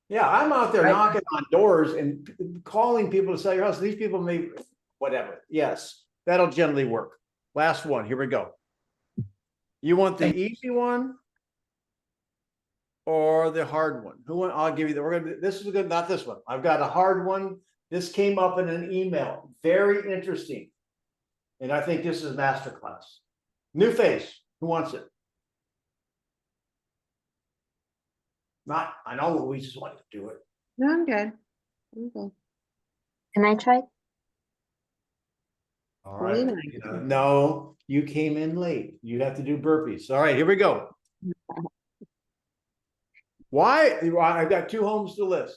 yeah, I'm out there knocking on doors and calling people to sell your house. These people may, whatever. Yes, that'll generally work. Last one. Here we go. You want the easy one or the hard one? I'll give you this is good, not this one. I've got a hard one. This came up in an email. Very interesting. And I think this is masterclass. New face. Who wants it? I know we just wanted to do it. No, I'm good. I'm good. Can I try? All right. Yeah. No, you came in late. You have to do burpees. All right, here we go. Why? I've got 2 homes to list.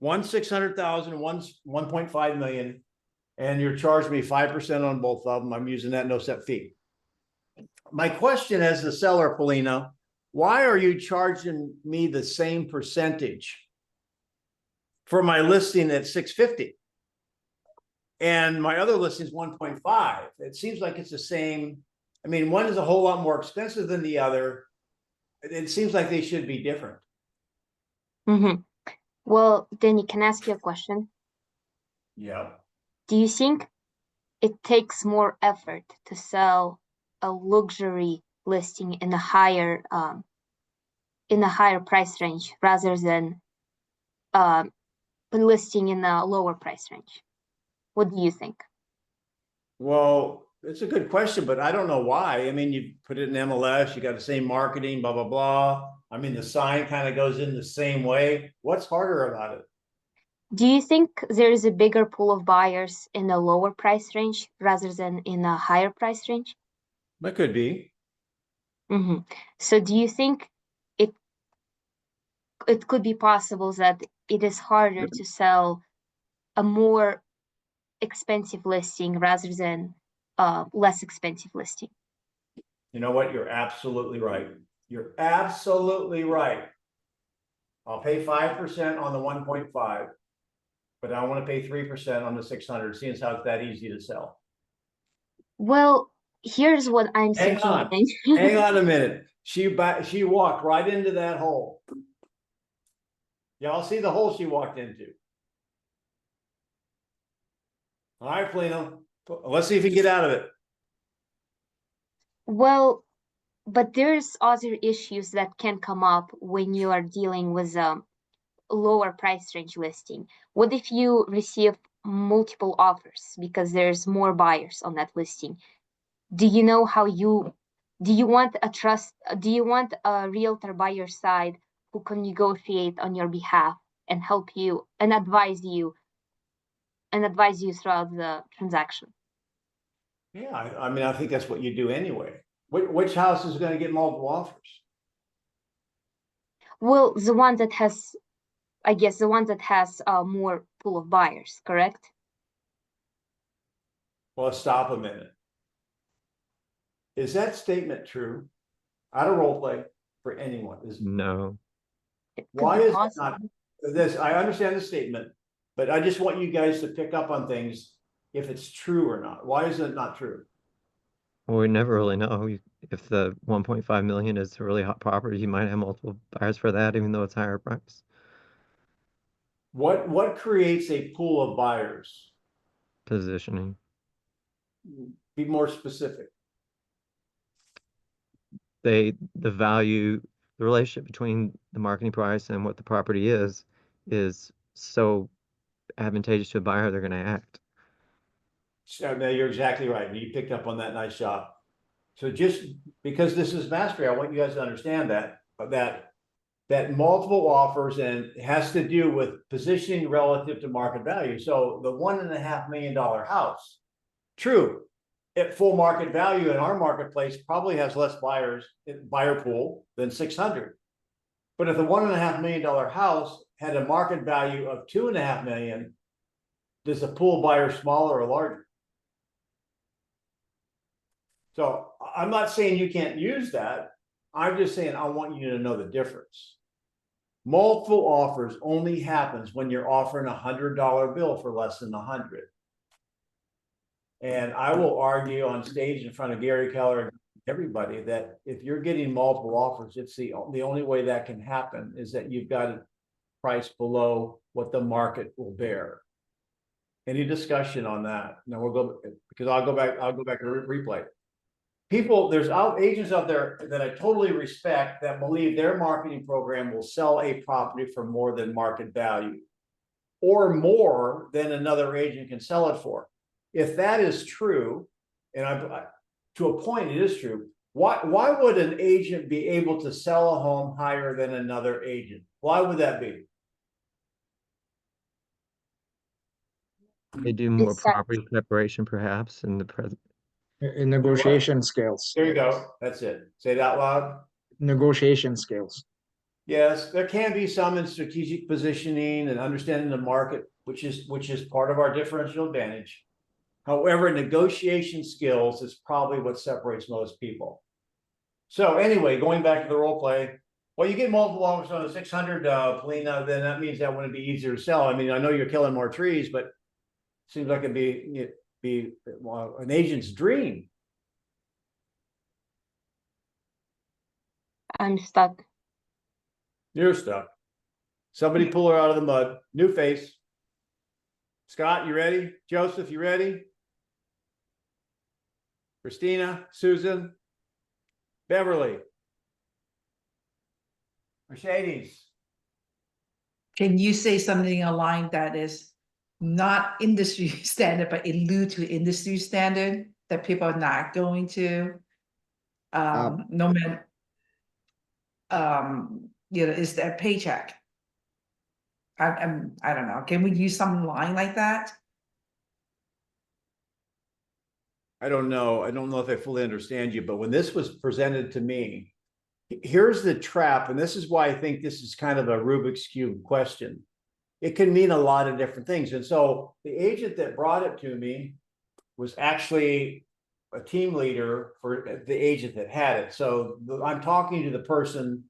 One 600,000, one's 1.5 million, and you're charging me 5% on both of them. I'm using that no set fee. My question as the seller, Polina, why are you charging me the same percentage for my listing at 650? And my other listing is 1.5. It seems like it's the same. I mean, one is a whole lot more expensive than the other. It seems like they should be different. Mm-hmm. Well, Denny, can I ask you a question? Yeah. Do you think it takes more effort to sell a luxury listing in a higher price range rather than a listing in a lower price range? What do you think? Well, it's a good question, but I don't know why. I mean, you put it in MLS, you got the same marketing, blah, blah, blah. I mean, the sign kind of goes in the same way. What's harder about it? Do you think there is a bigger pool of buyers in a lower price range rather than in a higher price range? That could be. Mm-hmm. So do you think it could be possible that it is harder to sell a more expensive listing rather than a less expensive listing? You know what? You're absolutely right. You're absolutely right. I'll pay 5% on the 1.5, but I want to pay 3% on the 600, seeing as how it's that easy to sell. Well, here's what I'm Hang thinking. on. Hang on a minute. She walked right into that hole. Y'all see the hole she walked into. All right, Polino. Let's see if you can get out of it. Well, but there's other issues that can come up when you are dealing with a lower price range listing. What if you receive multiple offers because there's more buyers on that listing? Do you know how do you want a realtor by your side who can negotiate on your behalf and help you and advise you throughout the transaction? Yeah, I mean, I think that's what you do anyway. Which house is going to get multiple offers? Well, the one that has, I guess, the one that has more pool of buyers, correct? Well, stop a minute. Is that statement true? Out of role play for anyone? No. Why is it not this? I understand the statement, but I just want you guys to pick up on things if it's true or not. Why is it not true? Well, we never really know. If the 1.5 million is a really hot property, you might have multiple buyers for that, even though it's higher price. What creates a pool of buyers? Positioning. Be more specific. The value, the relationship between the marketing price and what the property is so advantageous to a buyer, they're going to act. So now you're exactly right. You picked up on that. Nice job. So just because this is mastery, I want you guys to understand that multiple offers, and it has to do with positioning relative to market value. So the $1.5 million house, true, at full market value in our marketplace probably has less buyer pool than 600. But if the $1.5 million house had a market value of 2.5 million, does the pool buyer smaller or larger? So I'm not saying you can't use that. I'm just saying I want you to know the difference. Multiple offers only happens when you're offering $100 bill for less than 100. And I will argue on stage in front of Gary Keller and everybody that if you're getting multiple offers, it's the only way that can happen is that you've got a price below what the market will bear. Any discussion on that? No, we'll go because I'll go back and replay. People, there's agents out there that I totally respect that believe their marketing program will sell a property for more than market value or more than another agent can sell it for. If that is true, and to a point it is true, why would an agent be able to sell a home higher than another agent? Why would that be? They do more property preparation, perhaps, in the present. In negotiation skills. There you go. That's it. Say it out loud. Negotiation skills. Yes, there can be some in strategic positioning and understanding the market, which is part of our differential advantage. However, negotiation skills is probably what separates most people. So anyway, going back to the role play, well, you get multiple offers on a 600, Polina, then that means that wouldn't be easier to sell. I mean, I know you're killing more trees, but seems like it'd be well, an agent's dream. I'm stuck. You're stuck. Somebody pull her out of the mud. New face. Scott, you ready? Joseph, you ready? Christina, Susan, Beverly, Mercedes. Can you say something aligned that is not industry standard, but allude to industry standard that people are not going to? No matter, is their paycheck. I don't know. Can we use some line like that? I don't know. I don't know if I fully understand you, but when this was presented to me, here's the trap, and this is why I think this is kind of a Rubik's Cube question. It can mean a lot of different things. And so the agent that brought it to me was actually a team leader for the agent that had it. So I'm talking to the person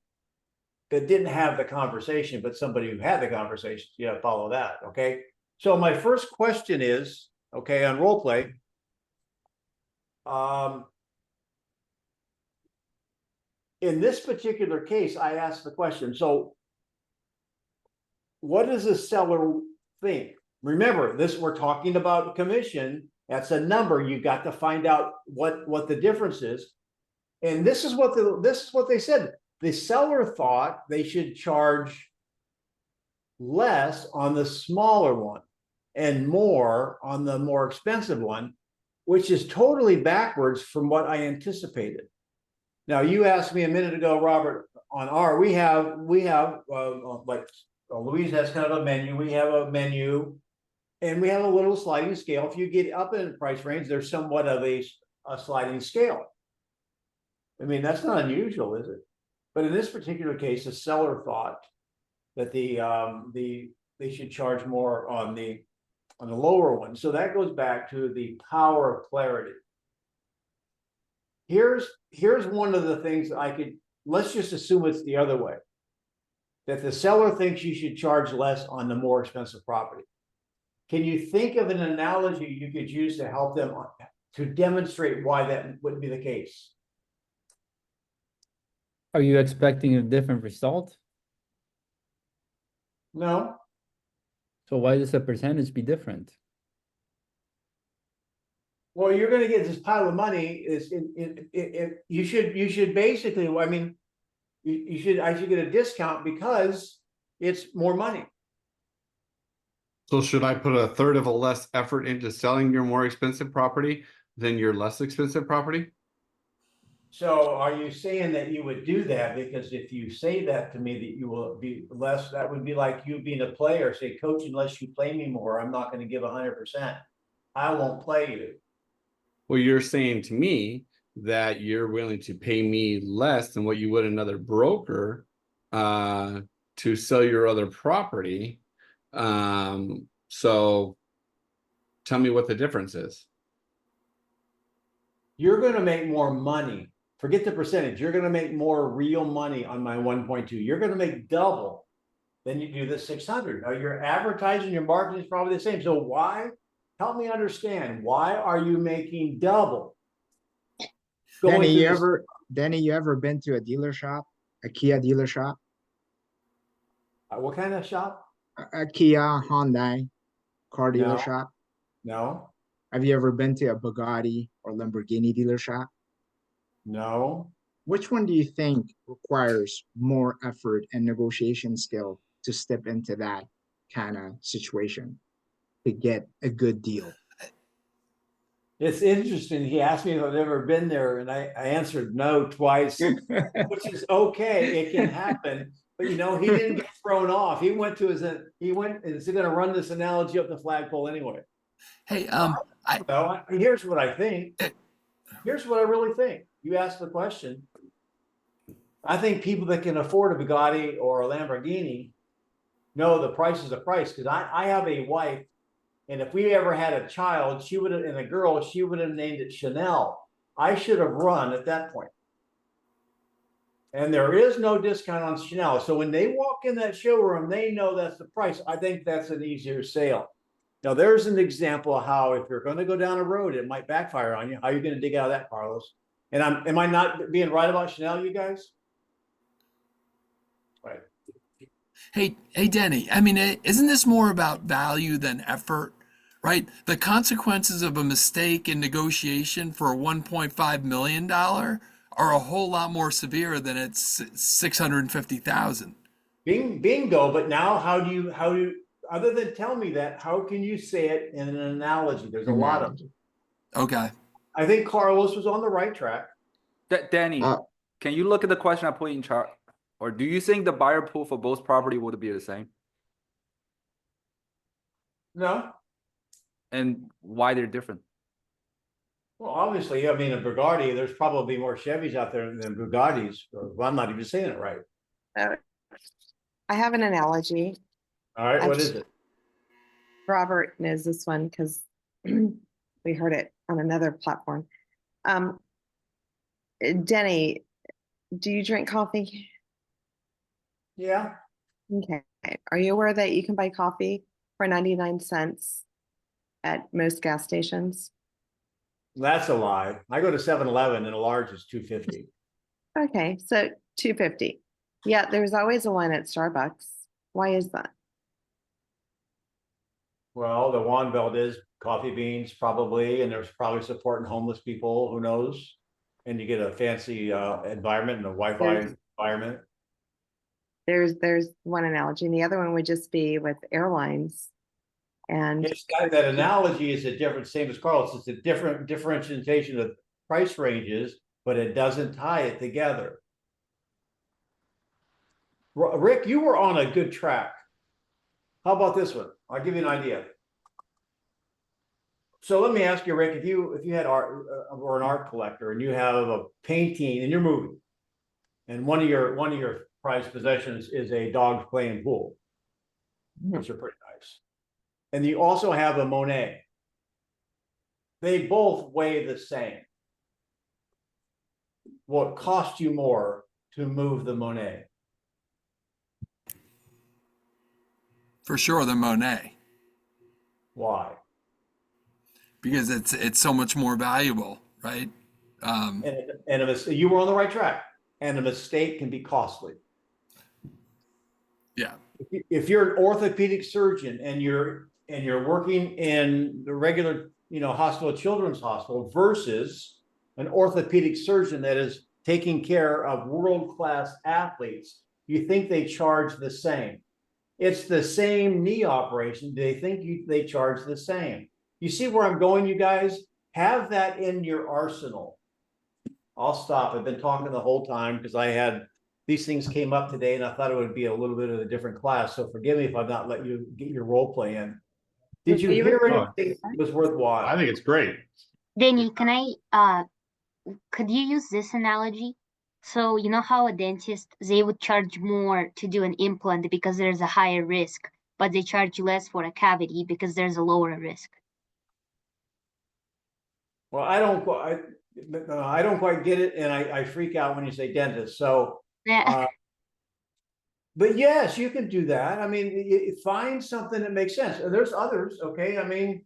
that didn't have the conversation, but somebody who had the conversation. You gotta follow that, okay? So my first question is, okay, on role play, in this particular case, I asked the question, so what does the seller think? Remember, we're talking about commission. That's a number. You've got to find out what the difference is. And this is what they said. The seller thought they should charge less on the smaller one and more on the more expensive one, which is totally backwards from what I anticipated. Now, you asked me a minute ago, Robert, on our, we have like Louise has kind of a menu. We have a menu and we have a little sliding scale. If you get up in the price range, there's somewhat of a sliding scale. I mean, that's not unusual, is it? But in this particular case, the seller thought that they should charge more on the lower one. So that goes back to the power of clarity. Here's one of the things that let's just assume it's the other way, that the seller thinks you should charge less on the more expensive property. Can you think of an analogy you could use to help them to demonstrate why that wouldn't be the case? Are you expecting a different result? No. So why does the percentage be different? Well, you're going to get this pile of money. You should basically, I mean, I should get a discount because it's more money. So should I put a third of a less effort into selling your more expensive property than your less expensive property? So are you saying that you would do that? Because if you say that to me, that you will be less, that would be like you being a player, say, coach, unless you play me more, I'm not going to give 100%. I won't play you. Well, you're saying to me that you're willing to pay me less than what you would another broker to sell your other property. So tell me what the difference is. You're going to make more money. Forget the percentage. You're going to make more real money on my 1.2. You're going to make double than you do the 600. Now your advertising, your marketing is probably the same. So why? Help me understand. Why are you making double? Denny, you ever been to a dealer shop, a Kia dealer shop? What kind of shop? A Kia, Hyundai car dealer No. shop? No. Have you ever been to a Bugatti or Lamborghini dealer shop? No. Which one do you think requires more effort and negotiation skill to step into that kind of situation to get a good deal? It's interesting. He asked me if I've ever been there, and I answered no twice, which is okay. It can happen. But he didn't get thrown off. He went is he going to run this analogy up the flagpole anyway? Hey, Here's what I think. Here's what I really think. You asked the question. I think people that can afford a Bugatti or a Lamborghini know the price is a price, because I have a wife, and if we ever had a child, she would have, and a girl, she would have named it Chanel. I should have run at that point. And there is no discount on Chanel. So when they walk in that showroom, they know that's the price. I think that's an easier sale. Now, there's an example of how if you're going to go down a road, it might backfire on you. How are you going to dig out of that, Carlos? And am I not being right about Chanel, you guys? Right. Hey, Denny, I mean, isn't this more about value than effort, right? The consequences of a mistake in negotiation for a $1.5 million are a whole lot more severe than it's 650,000. Bingo. But now how do you, other than tell me that, how can you say it in an analogy? There's a lot of them. Okay. I think Carlos was on the right track. Danny, can you look at the question I put in chart? Or do you think the buyer pool for both property would be the same? No. And why they're different? Well, obviously, I mean, a Bugatti, there's probably more Chevys out there than Bugattis. Well, I'm not even saying it right. I have an analogy. All right, what is it? Robert knows this one because we heard it on another platform. Denny, do you drink coffee? Yeah. Okay. Are you aware that you can buy coffee for 99 cents at most gas stations? That's a lie. I go to 7-Eleven and a large is $2.50. Okay, so $2.50. Yeah, there's always a line at Starbucks. Why is that? Well, the Juan Belt is coffee beans probably, and there's probably supporting homeless people, who knows? And you get a fancy environment and a Wi-Fi environment. There's one analogy, and the other one would just be with airlines. And It's got that analogy is a different, same as Carlos. It's a different differentiation of price ranges, but it doesn't tie it together. Rick, you were on a good track. How about this one? I'll give you an idea. So let me ask you, Rick, if you had art or an art collector and you have a painting in your movie, and one of your prized possessions is a dog playing pool, which are pretty nice, and you also have a Monet. They both weigh the same. What cost you more to move the Monet? For sure, the Monet, Why? because it's so much more valuable, right? You were on the right track, and a mistake can be costly. Yeah. If you're an orthopedic surgeon and you're working in the regular, hospital, children's hospital, versus an orthopedic surgeon that is taking care of world-class athletes, you think they charge the same. It's the same knee operation. They think they charge the same. You see where I'm going, you guys? Have that in your arsenal. I'll stop. I've been talking the whole time because these things came up today and I thought it would be a little bit of a different class. So forgive me if I've not let you get your role play in. Did you hear anything that was worthwhile? I think it's great. Danny, could you use this analogy? So you know how a dentist, they would charge more to do an implant because there's a higher risk, but they charge less for a cavity because there's a lower risk. Well, I don't quite get it, and I freak out when you say dentist. So, Yeah. but yes, you can do that. I mean, you find something that makes sense. And there's others, okay? I mean,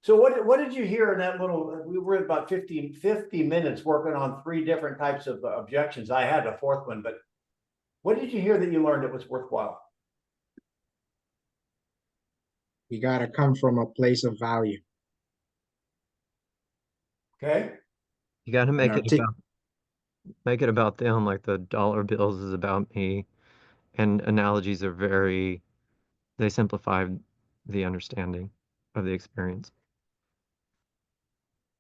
so what did you hear in that little? We were about 50 minutes working on 3 different types of objections. I had a 4th one, but what did you hear that you learned that was worthwhile? You gotta come from a place of value. Okay. You got to make No, it about them, like the dollar bills is about me, and analogies are they simplify the understanding of the experience.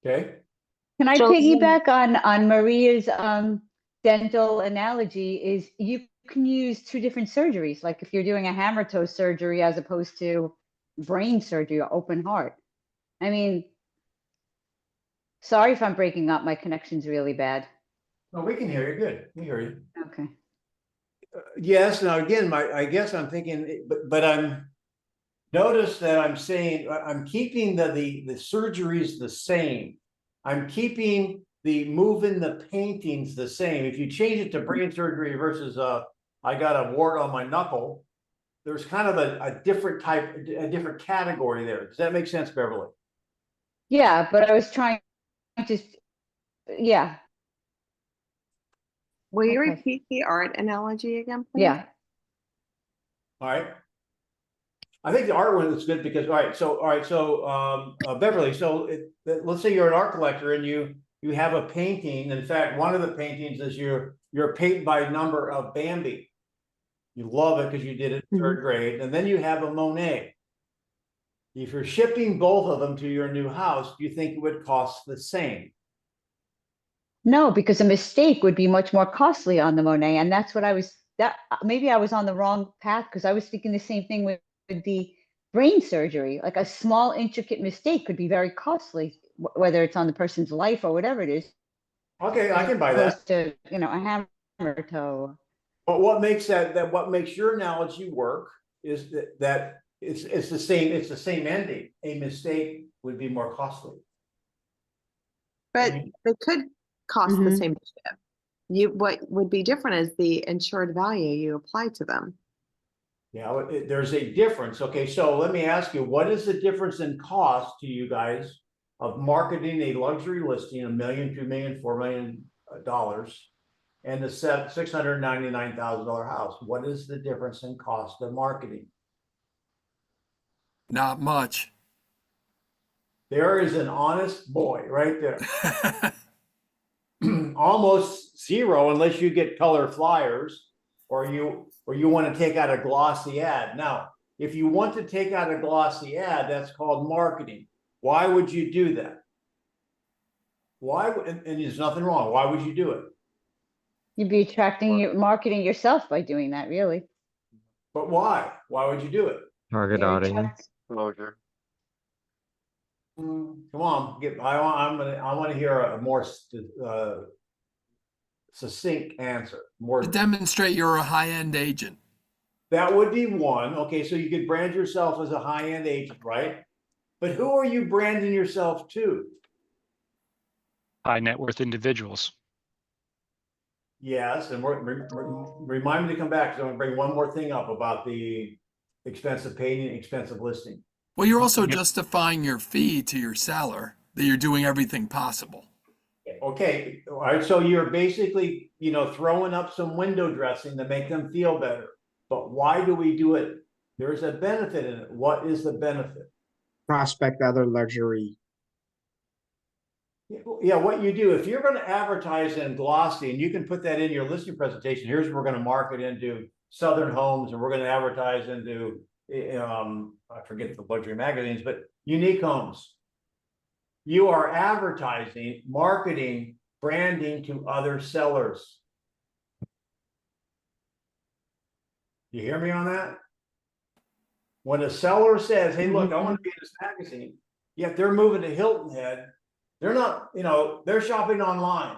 Okay. Can I So- piggyback on Maria's dental analogy? Is you can use 2 different surgeries, like if you're doing a hammer toe surgery as opposed to brain surgery or open heart. I mean, sorry if I'm breaking up. My connection's really bad. No, we can hear you. Good. We hear you. Okay. Yes, now again, I guess I'm thinking, but notice that I'm saying, I'm keeping the surgeries the same. I'm keeping moving the paintings the same. If you change it to brain surgery versus, I got a wart on my knuckle, there's kind of a different type, a different category there. Does that make sense, Beverly? Yeah, but I was trying to, yeah, Will you Okay. repeat the art analogy again, please? yeah. All right. I think the art one is good because, all right, so Beverly, so let's say you're an art collector and you have a painting. In fact, one of the paintings is your paint by number of Bambi. You love it because you did it in third grade, and then you have a Monet. If you're shipping both of them to your new house, do you think it would cost the same? No, because a mistake would be much more costly on the Monet, and that's what maybe I was on the wrong path because I was thinking the same thing with the brain surgery. Like a small intricate mistake could be very costly, whether it's on the person's life or whatever it is, Okay, I can buy that. opposed to, a hammer toe. But what makes what makes your analogy work is that it's the same ending. A mistake would be more costly. But they could cost the Mhm. same to ship. What would be different is the insured value you apply to them. Yeah, there's a difference. Okay, so let me ask you, what is the difference in cost to you guys of marketing a luxury listing, $1 million, $2 million, $4 million, and the $699,000 house? What is the difference in cost of marketing? Not much. There is an honest boy right there. Almost zero unless you get color flyers or you want to take out a glossy ad. Now, if you want to take out a glossy ad, that's called marketing. Why would you do that? Why? And there's nothing wrong. Why would you do it? You'd be marketing yourself by doing that, really. But why? Why would you do it? Target You're audience. Come on, I want to hear a more succinct answer. More To demonstrate you're a high-end agent. that would be one. Okay, so you could brand yourself as a high-end agent, right? But who are you branding yourself to? High net worth individuals. Yes, and remind me to come back, because I'm going to bring one more thing up about the expensive painting, expensive listing. Well, you're also Yep. justifying your fee to your seller that you're doing everything possible. Okay, all right, so you're basically, throwing up some window dressing to make them feel better. But why do we do it? There's a benefit in it. What is the benefit? Prospect other luxury. Yeah, what you do, if you're going to advertise in glossy, and you can put that in your listing presentation, here's what we're going to market into Southern Homes, and we're going to advertise into, I forget the luxury magazines, but Unique Homes. You are advertising, marketing, branding to other sellers. You hear me on that? When a seller says, hey, look, I want to be in this magazine, yet they're moving to Hilton Head, they're not, they're shopping online.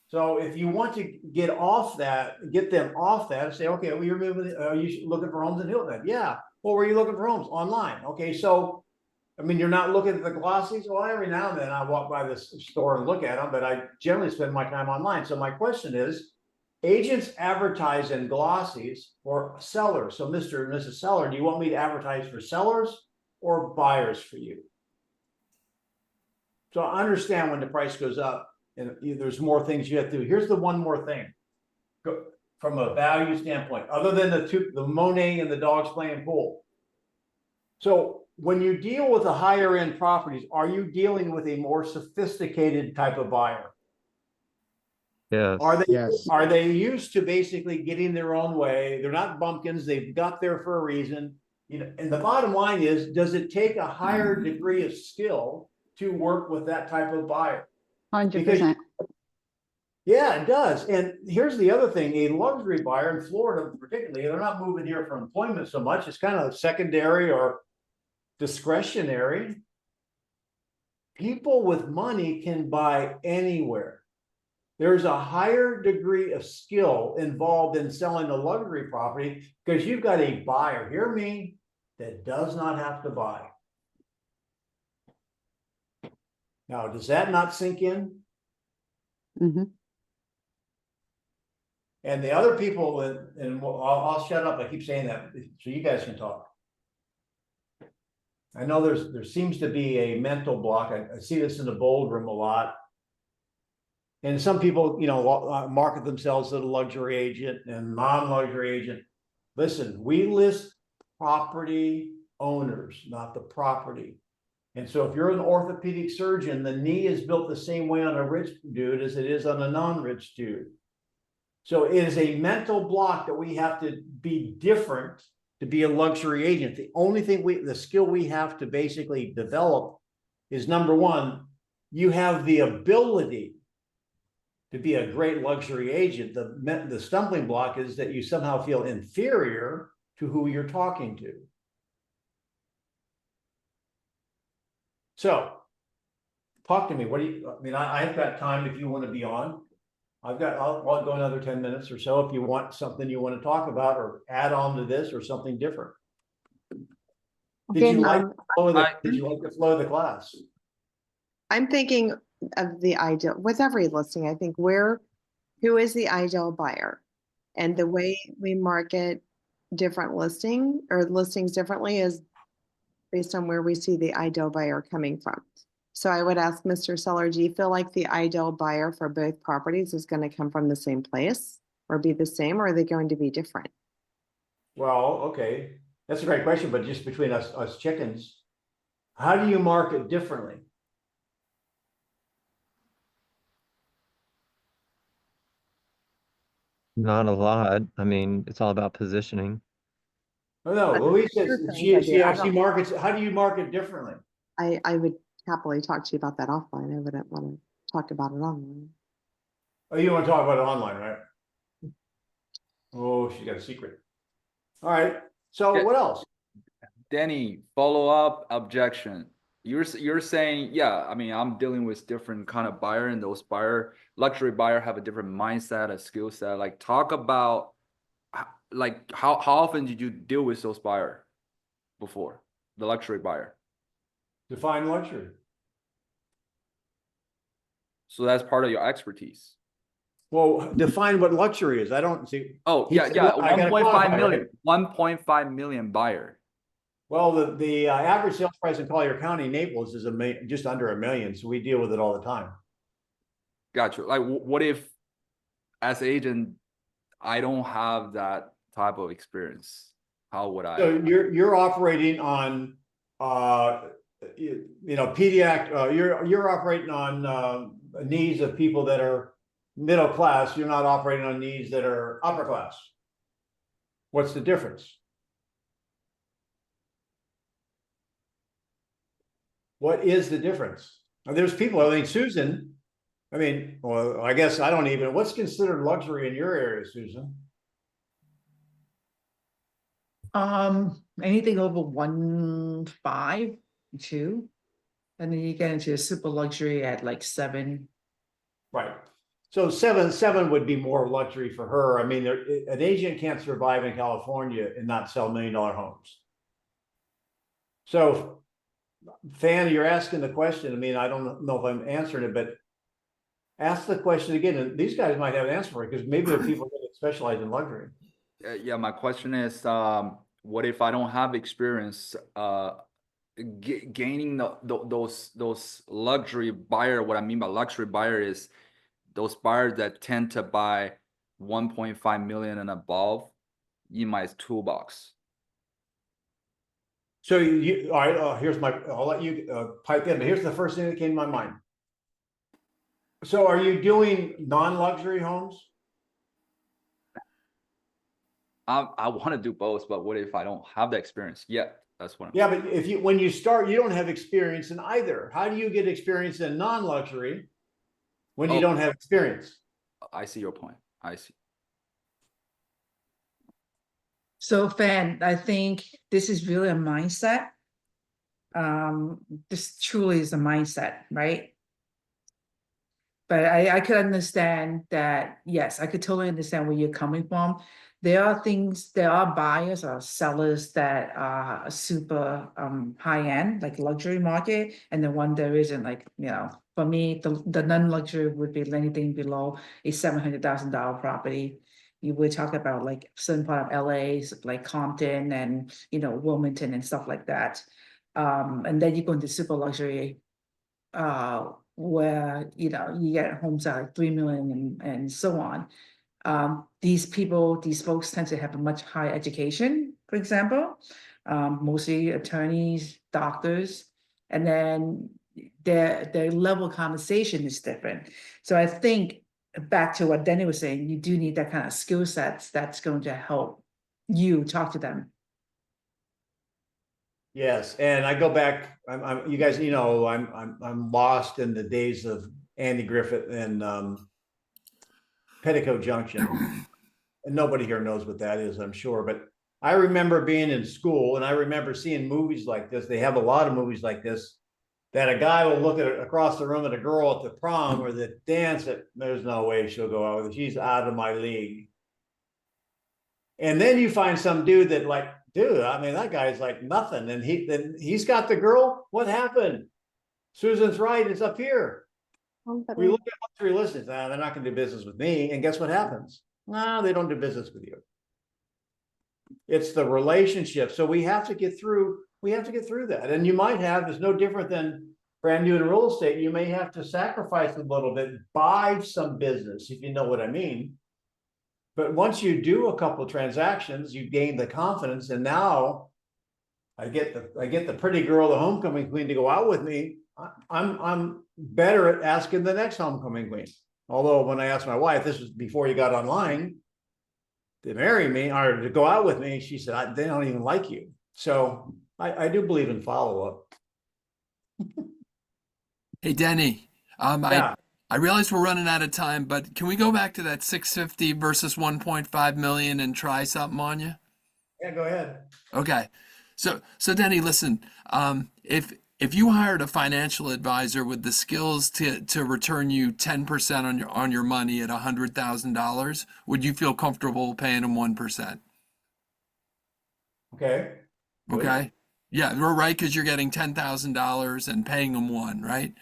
So if you want to get them off that, say, okay, well, you're moving, are you looking for homes in Hilton Head? Yeah. Well, where are you looking for homes? Online. Okay, so you're not looking at the glossies. Well, every now and then I walk by this store and look at them, but I generally spend my time online. So my question is, agents advertise in glossies for sellers. So Mr. and Mrs. Seller, do you want me to advertise for sellers or buyers for you? So I understand when the price goes up and there's more things you have to do. Here's the one more thing. From a value standpoint, other than the Monet and the dogs playing pool. So when you deal with the higher end properties, are you dealing with a more sophisticated type of buyer? Yes. Yes. Are they used to basically getting their own way? They're not bumpkins. They've got there for a reason. And the bottom line is, does it take a higher degree of skill to work with that type of buyer? 100%. Yeah, it does. And here's the other thing, a luxury buyer in Florida particularly, they're not moving here for employment so much. It's kind of secondary or discretionary. People with money can buy anywhere. there's a higher degree of skill involved in selling a luxury property because you've got a buyer, hear me, that does not have to buy. Now, does that not sink in? Mhm. And the other people, and I'll shut up, I keep saying that, so you guys can talk. I know there seems to be a mental block, I see this in the bold room a lot. And some people, you know, market themselves as a luxury agent and non-luxury agent. Listen, we list property owners, not the property. And so if you're an orthopedic surgeon, the knee is built the same way on a rich dude as it is on a non-rich dude. So it is a mental block that we have to be different to be a luxury agent. The only thing the skill we have to basically develop is, number one, you have the ability to be a great luxury agent. The stumbling block is that you somehow feel inferior to who you're talking to. So talk to me. What do you, I mean, I've got time if you want to be on. I'll go another 10 minutes or so if you want something you want to talk about or add on to this or something different. Did you like the flow of the class? I'm thinking of the ideal, with every listing, I think who is the ideal buyer? And the way we market different listings differently is based on where we see the ideal buyer coming from. So I would ask Mr. Seller, do you feel like the ideal buyer for both properties is going to come from the same place or be the same, or are they going to be different? Well, okay. That's a great question, but just between us chickens, how do you market differently? Not a lot. I mean, it's all about positioning. Oh, no, Louise says she actually markets. How do you market differently? I would happily talk to you about that offline. I wouldn't want to talk about it online. Oh, you want to talk about it online, right? Oh, she's got a secret. All right. So what else? Denny, follow-up objection. You're saying, yeah, I mean, I'm dealing with different kind of buyer, and those luxury buyer have a different mindset, a skill set. Like, talk about like how often did you deal with those buyer before, the luxury buyer? Define luxury. So that's part of your expertise. Well, define what luxury is. I don't see. Oh, yeah. 1.5 million, 1.5 million buyer. Well, the average sales price in Collier County, Naples, is just under $1 million. So we deal with it all the time. Gotcha. Like, what if, as agent, I don't have that type of experience? How would I? So you're operating on, pediatric. You're operating on needs of people that are middle class. You're not operating on needs that are upper class. What's the difference? What is the difference? There's people, I think Susan, well, I guess I don't even, what's considered luxury in your area, Susan? Anything over 1.5, 2, and then you get into a super luxury at like 7. Right. So seven would be more luxury for her. I mean, an agent can't survive in California and not sell $1 million homes. So, Fan, you're asking the question. I mean, I don't know if I'm answering it, but ask the question again. And these guys might have an answer for it because maybe they're people that specialize in luxury. Yeah, my question is, what if I don't have experience gaining those luxury buyer? What I mean by luxury buyer is those buyers that tend to buy 1.5 million and above in my toolbox. So all right, I'll let you pipe in, but here's the first thing that came to my mind. So are you doing non-luxury homes? I want to do both, but what if I don't have the experience yet? That's what I'm but when you start, you don't have experience in either. How do you get experience in non-luxury when you don't have experience? I see your point. I see. So, Fan, I think this is really a mindset. This truly is a mindset, right? But I could understand that, yes, I could totally understand where you're coming from. There are buyers or sellers that are super high end, like luxury market, and the one there isn't, like, for me, the non-luxury would be anything below a $700,000 property. You would talk about like certain part of LA, like Compton and Wilmington and stuff like that. And then you go into super luxury, where you get homes at like 3 million and so on. These folks tend to have a much higher education, for example, mostly attorneys, doctors, and then their level of conversation is different. So I think back to what Denny was saying, you do need that kind of skill sets that's going to help you talk to them. Yes, and I go back. You guys, I'm lost in the days of Andy Griffith and Petticoat Junction, and nobody here knows what that is, I'm sure. But I remember being in school, and I remember seeing movies like this. They have a lot of movies like this. That a guy will look across the room at a girl at the prom or the dance. There's no way she'll go out with it. She's out of my league. And then you find some dude that like, dude, I mean, that guy's like nothing. And he's got the girl. What happened? Susan's right. It's up here. We look at luxury listings. They're not going to do business with me. And guess what happens? No, they don't do business with you. It's the relationship. So we have to get through. We have to get through that. And you might have, it's no different than brand new in real estate. You may have to sacrifice a little bit, buy some business, if you know what I mean. But once you do a couple of transactions, you gain the confidence, and now I get the pretty girl, the homecoming queen, to go out with me. I'm better at asking the next homecoming queen. Although when I asked my wife, this was before you got online, to marry me or to go out with me, she said, they don't even like you. So I do believe in follow-up. Hey, Denny, Yeah. I realize we're running out of time, but can we go back to that 650 versus 1.5 million and try something on you? Yeah, go ahead. Okay. So Denny, listen, if you hired a financial advisor with the skills to return you 10% on your money at $100,000, would you feel comfortable paying them 1%? Okay. Good. Okay. Yeah, we're right, because you're getting $10,000 and paying them 1, right?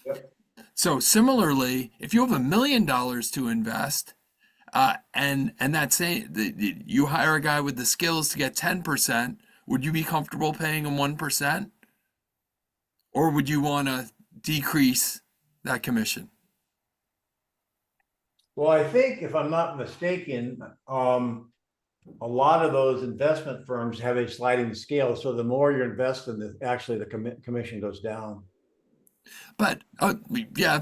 Yep. So similarly, if you have $1 million to invest, and that's saying you hire a guy with the skills to get 10%, would you be comfortable paying him 1%? Or would you want to decrease that commission? Well, I think if I'm not mistaken, a lot of those investment firms have a sliding scale. So the more you're investing, the commission goes down. But yeah,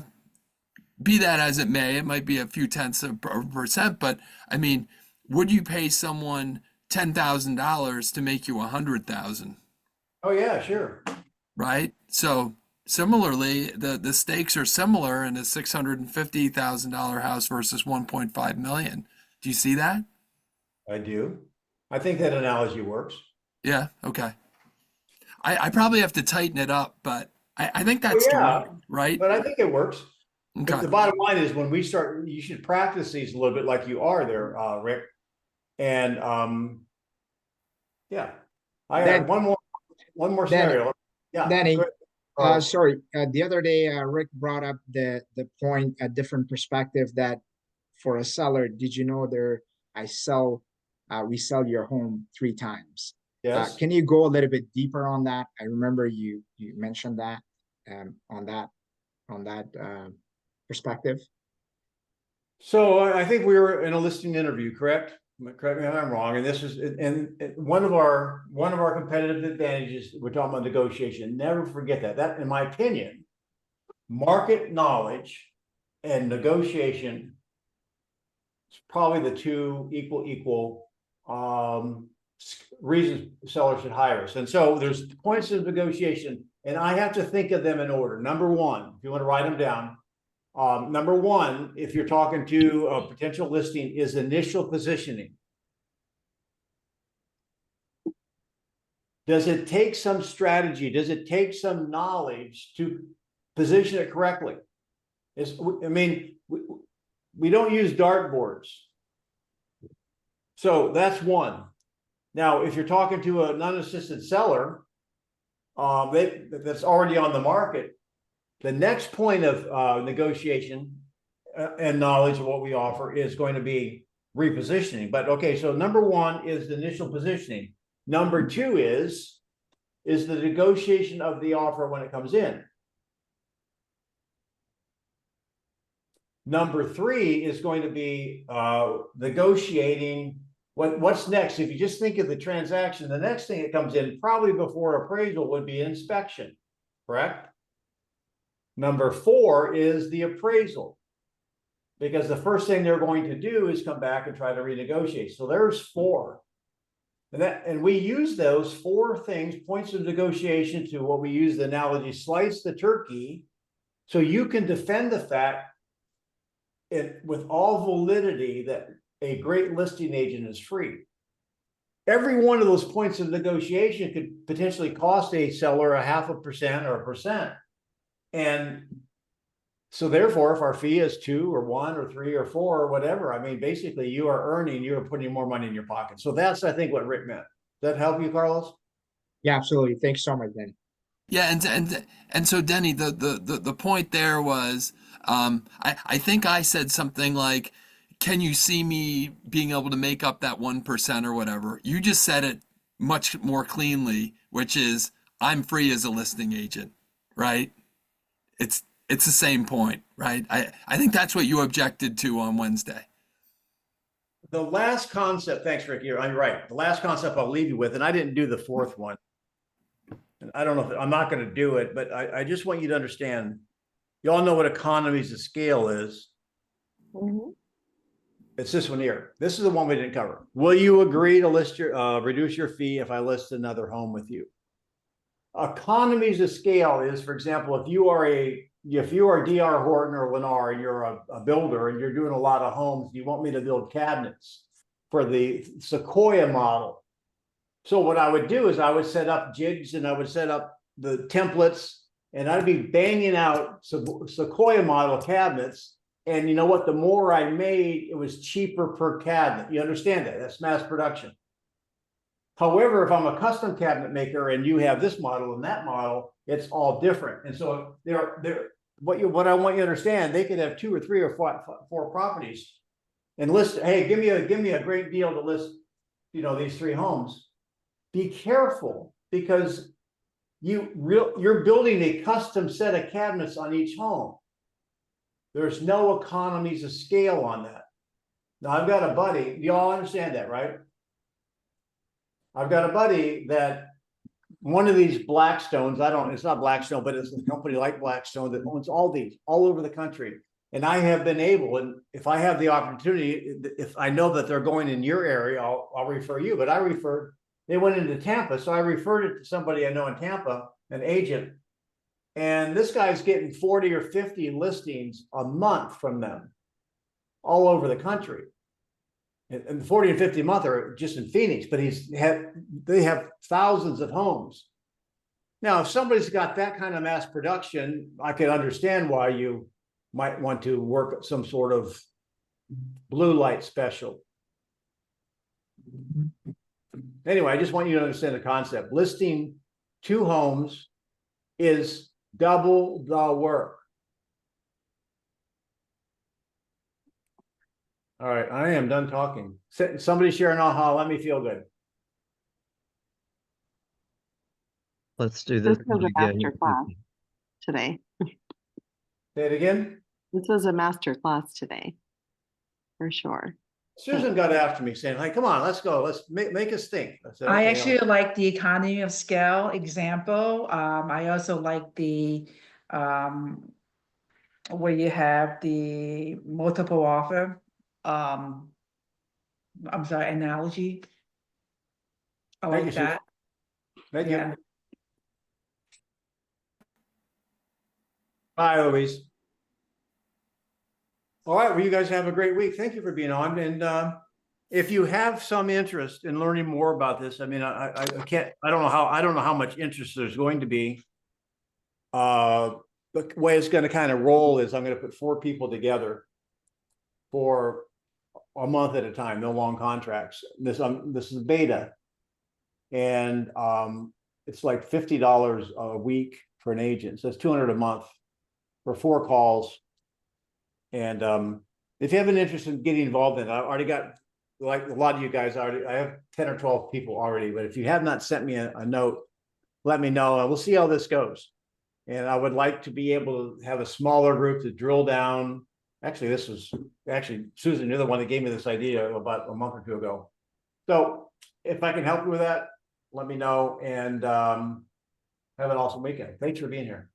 be that as it may, it might be a few tenths of a percent. But I mean, would you pay someone $10,000 to make you $100,000? Oh yeah, sure. Right. So similarly, the stakes are similar in a $650,000 house versus 1.5 million. Do you see that? I do. I think that analogy works. Yeah. Okay. I probably have to tighten it up, but I think that's right. But I think it works. Okay. The bottom line is when we start, you should practice these a little bit like you are there, Rick. And yeah, I have one more scenario. Yeah, Danny, sorry. The other day, Rick brought up the point, a different perspective, that for a seller, did you know we sell your home 3 times? Yes. Can you go a little bit deeper on that? I remember you mentioned that on that perspective. So I think we were in a listing interview, correct? Correct me if I'm wrong. And this is one of our competitive advantages. We're talking about negotiation. Never forget that. That, in my opinion, market knowledge and negotiation is probably the two equal reasons sellers should hire us. And so there's points of negotiation, and I have to think of them in order. Number one, if you want to write them down. Number one, if you're talking to a potential listing, is initial positioning. Does it take some strategy? Does it take some knowledge to position it correctly? I mean, we don't use dartboards. So that's one. Now, if you're talking to an unassisted seller, that's already on the market, the next point of negotiation and knowledge of what we offer is going to be repositioning. But okay, so number one is the initial positioning. Number two is the negotiation of the offer when it comes in. Number three is going to be negotiating what's next. If you just think of the transaction, the next thing that comes in probably before appraisal would be inspection, correct? Number four is the appraisal, because the first thing they're going to do is come back and try to renegotiate. So there's four. And we use those four things, points of negotiation, to what we use the analogy, slice the turkey, so you can defend the fact with all validity that a great listing agent is free. Every one of those points of negotiation could potentially cost a seller 0.5% or 1%. And so therefore, if our fee is 2 or 1 or 3 or 4 or whatever, I mean, basically you are putting more money in your pocket. So that's, I think, what Rick meant. Does that help you, Carlos? Yeah, absolutely. Thanks so much, Denny. Yeah, and so Denny, the point there was, I think I said something like, can you see me being able to make up that 1% or whatever? You just said it much more cleanly, which is, I'm free as a listing agent, right? It's the same point, right? I think that's what you objected to on Wednesday. The last concept, thanks, Rick, you're right. The last concept I'll leave you with, and I didn't do the fourth one. And I don't know if I'm not going to do it, but I just want you to understand, you all know what economies of scale is. Mhm. It's this one here. This is the one we didn't cover. Will you agree to list your reduce your fee if I list another home with you? Economies of scale is, for example, if you are DR Horton or Lennar and you're a builder and you're doing a lot of homes, you want me to build cabinets for the Sequoia model. So what I would do is I would set up jigs and I would set up the templates and I'd be banging out Sequoia model cabinets. And you know what? The more I made, it was cheaper per cabinet. You understand that? That's mass production. However, if I'm a custom cabinet maker and you have this model and that model, it's all different. And so what I want you to understand, they could have 2 or 3 or 4 properties and list, hey, give me a great deal to list, these 3 homes. Be careful, because you're building a custom set of cabinets on each home. There's no economies of scale on that. Now I've got a buddy, you all understand that, right? I've got a buddy that one of these Blackstones, it's not Blackstone, but it's a company like Blackstone that owns all these all over the country. And I have been able, and if I have the opportunity, if I know that they're going in your area, I'll refer you, but they went into Tampa. So I referred it to somebody I know in Tampa, an agent. And this guy's getting 40 or 50 listings a month from them all over the country. And 40 and 50 a month are just in Phoenix, but they have thousands of homes. Now, if somebody's got that kind of mass production, I could understand why you might want to work some sort of blue light special. Anyway, I just want you to understand the concept. Listing 2 homes is double the work. All right, I am done talking. Somebody share an aha, let me feel good. Let's do this This was one a again. master class today. Say it again. This was a master class today, for sure. Susan got after me saying, hey, come on, let's go. Let's make us think. Said, I okay, actually like the economy of scale example. I also like the where you have the multiple offer. I'm sorry, analogy. I Thank like you, Susan. that. Thank Yeah. you. Bye, Louise. All right, well, you guys have a great week. Thank you for being on. And if you have some interest in learning more about this, I mean, I don't know how much interest there's going to be. the way it's gonna kind of roll is I'm gonna put 4 people together for a month at a time, no long contracts. This is beta. And it's like $50 a week for an agent. So it's $200 a month for 4 calls. And if you have an interest in getting involved in it, I've already got, like a lot of you guys already, I have 10 or 12 people already, but if you have not sent me a note, let me know and we'll see how this goes. And I would like to be able to have a smaller group to drill down. Actually, Susan, you're the one that gave me this idea about a month or 2 ago. So if I can help you with that, let me know, and have an awesome weekend. Thanks for being here.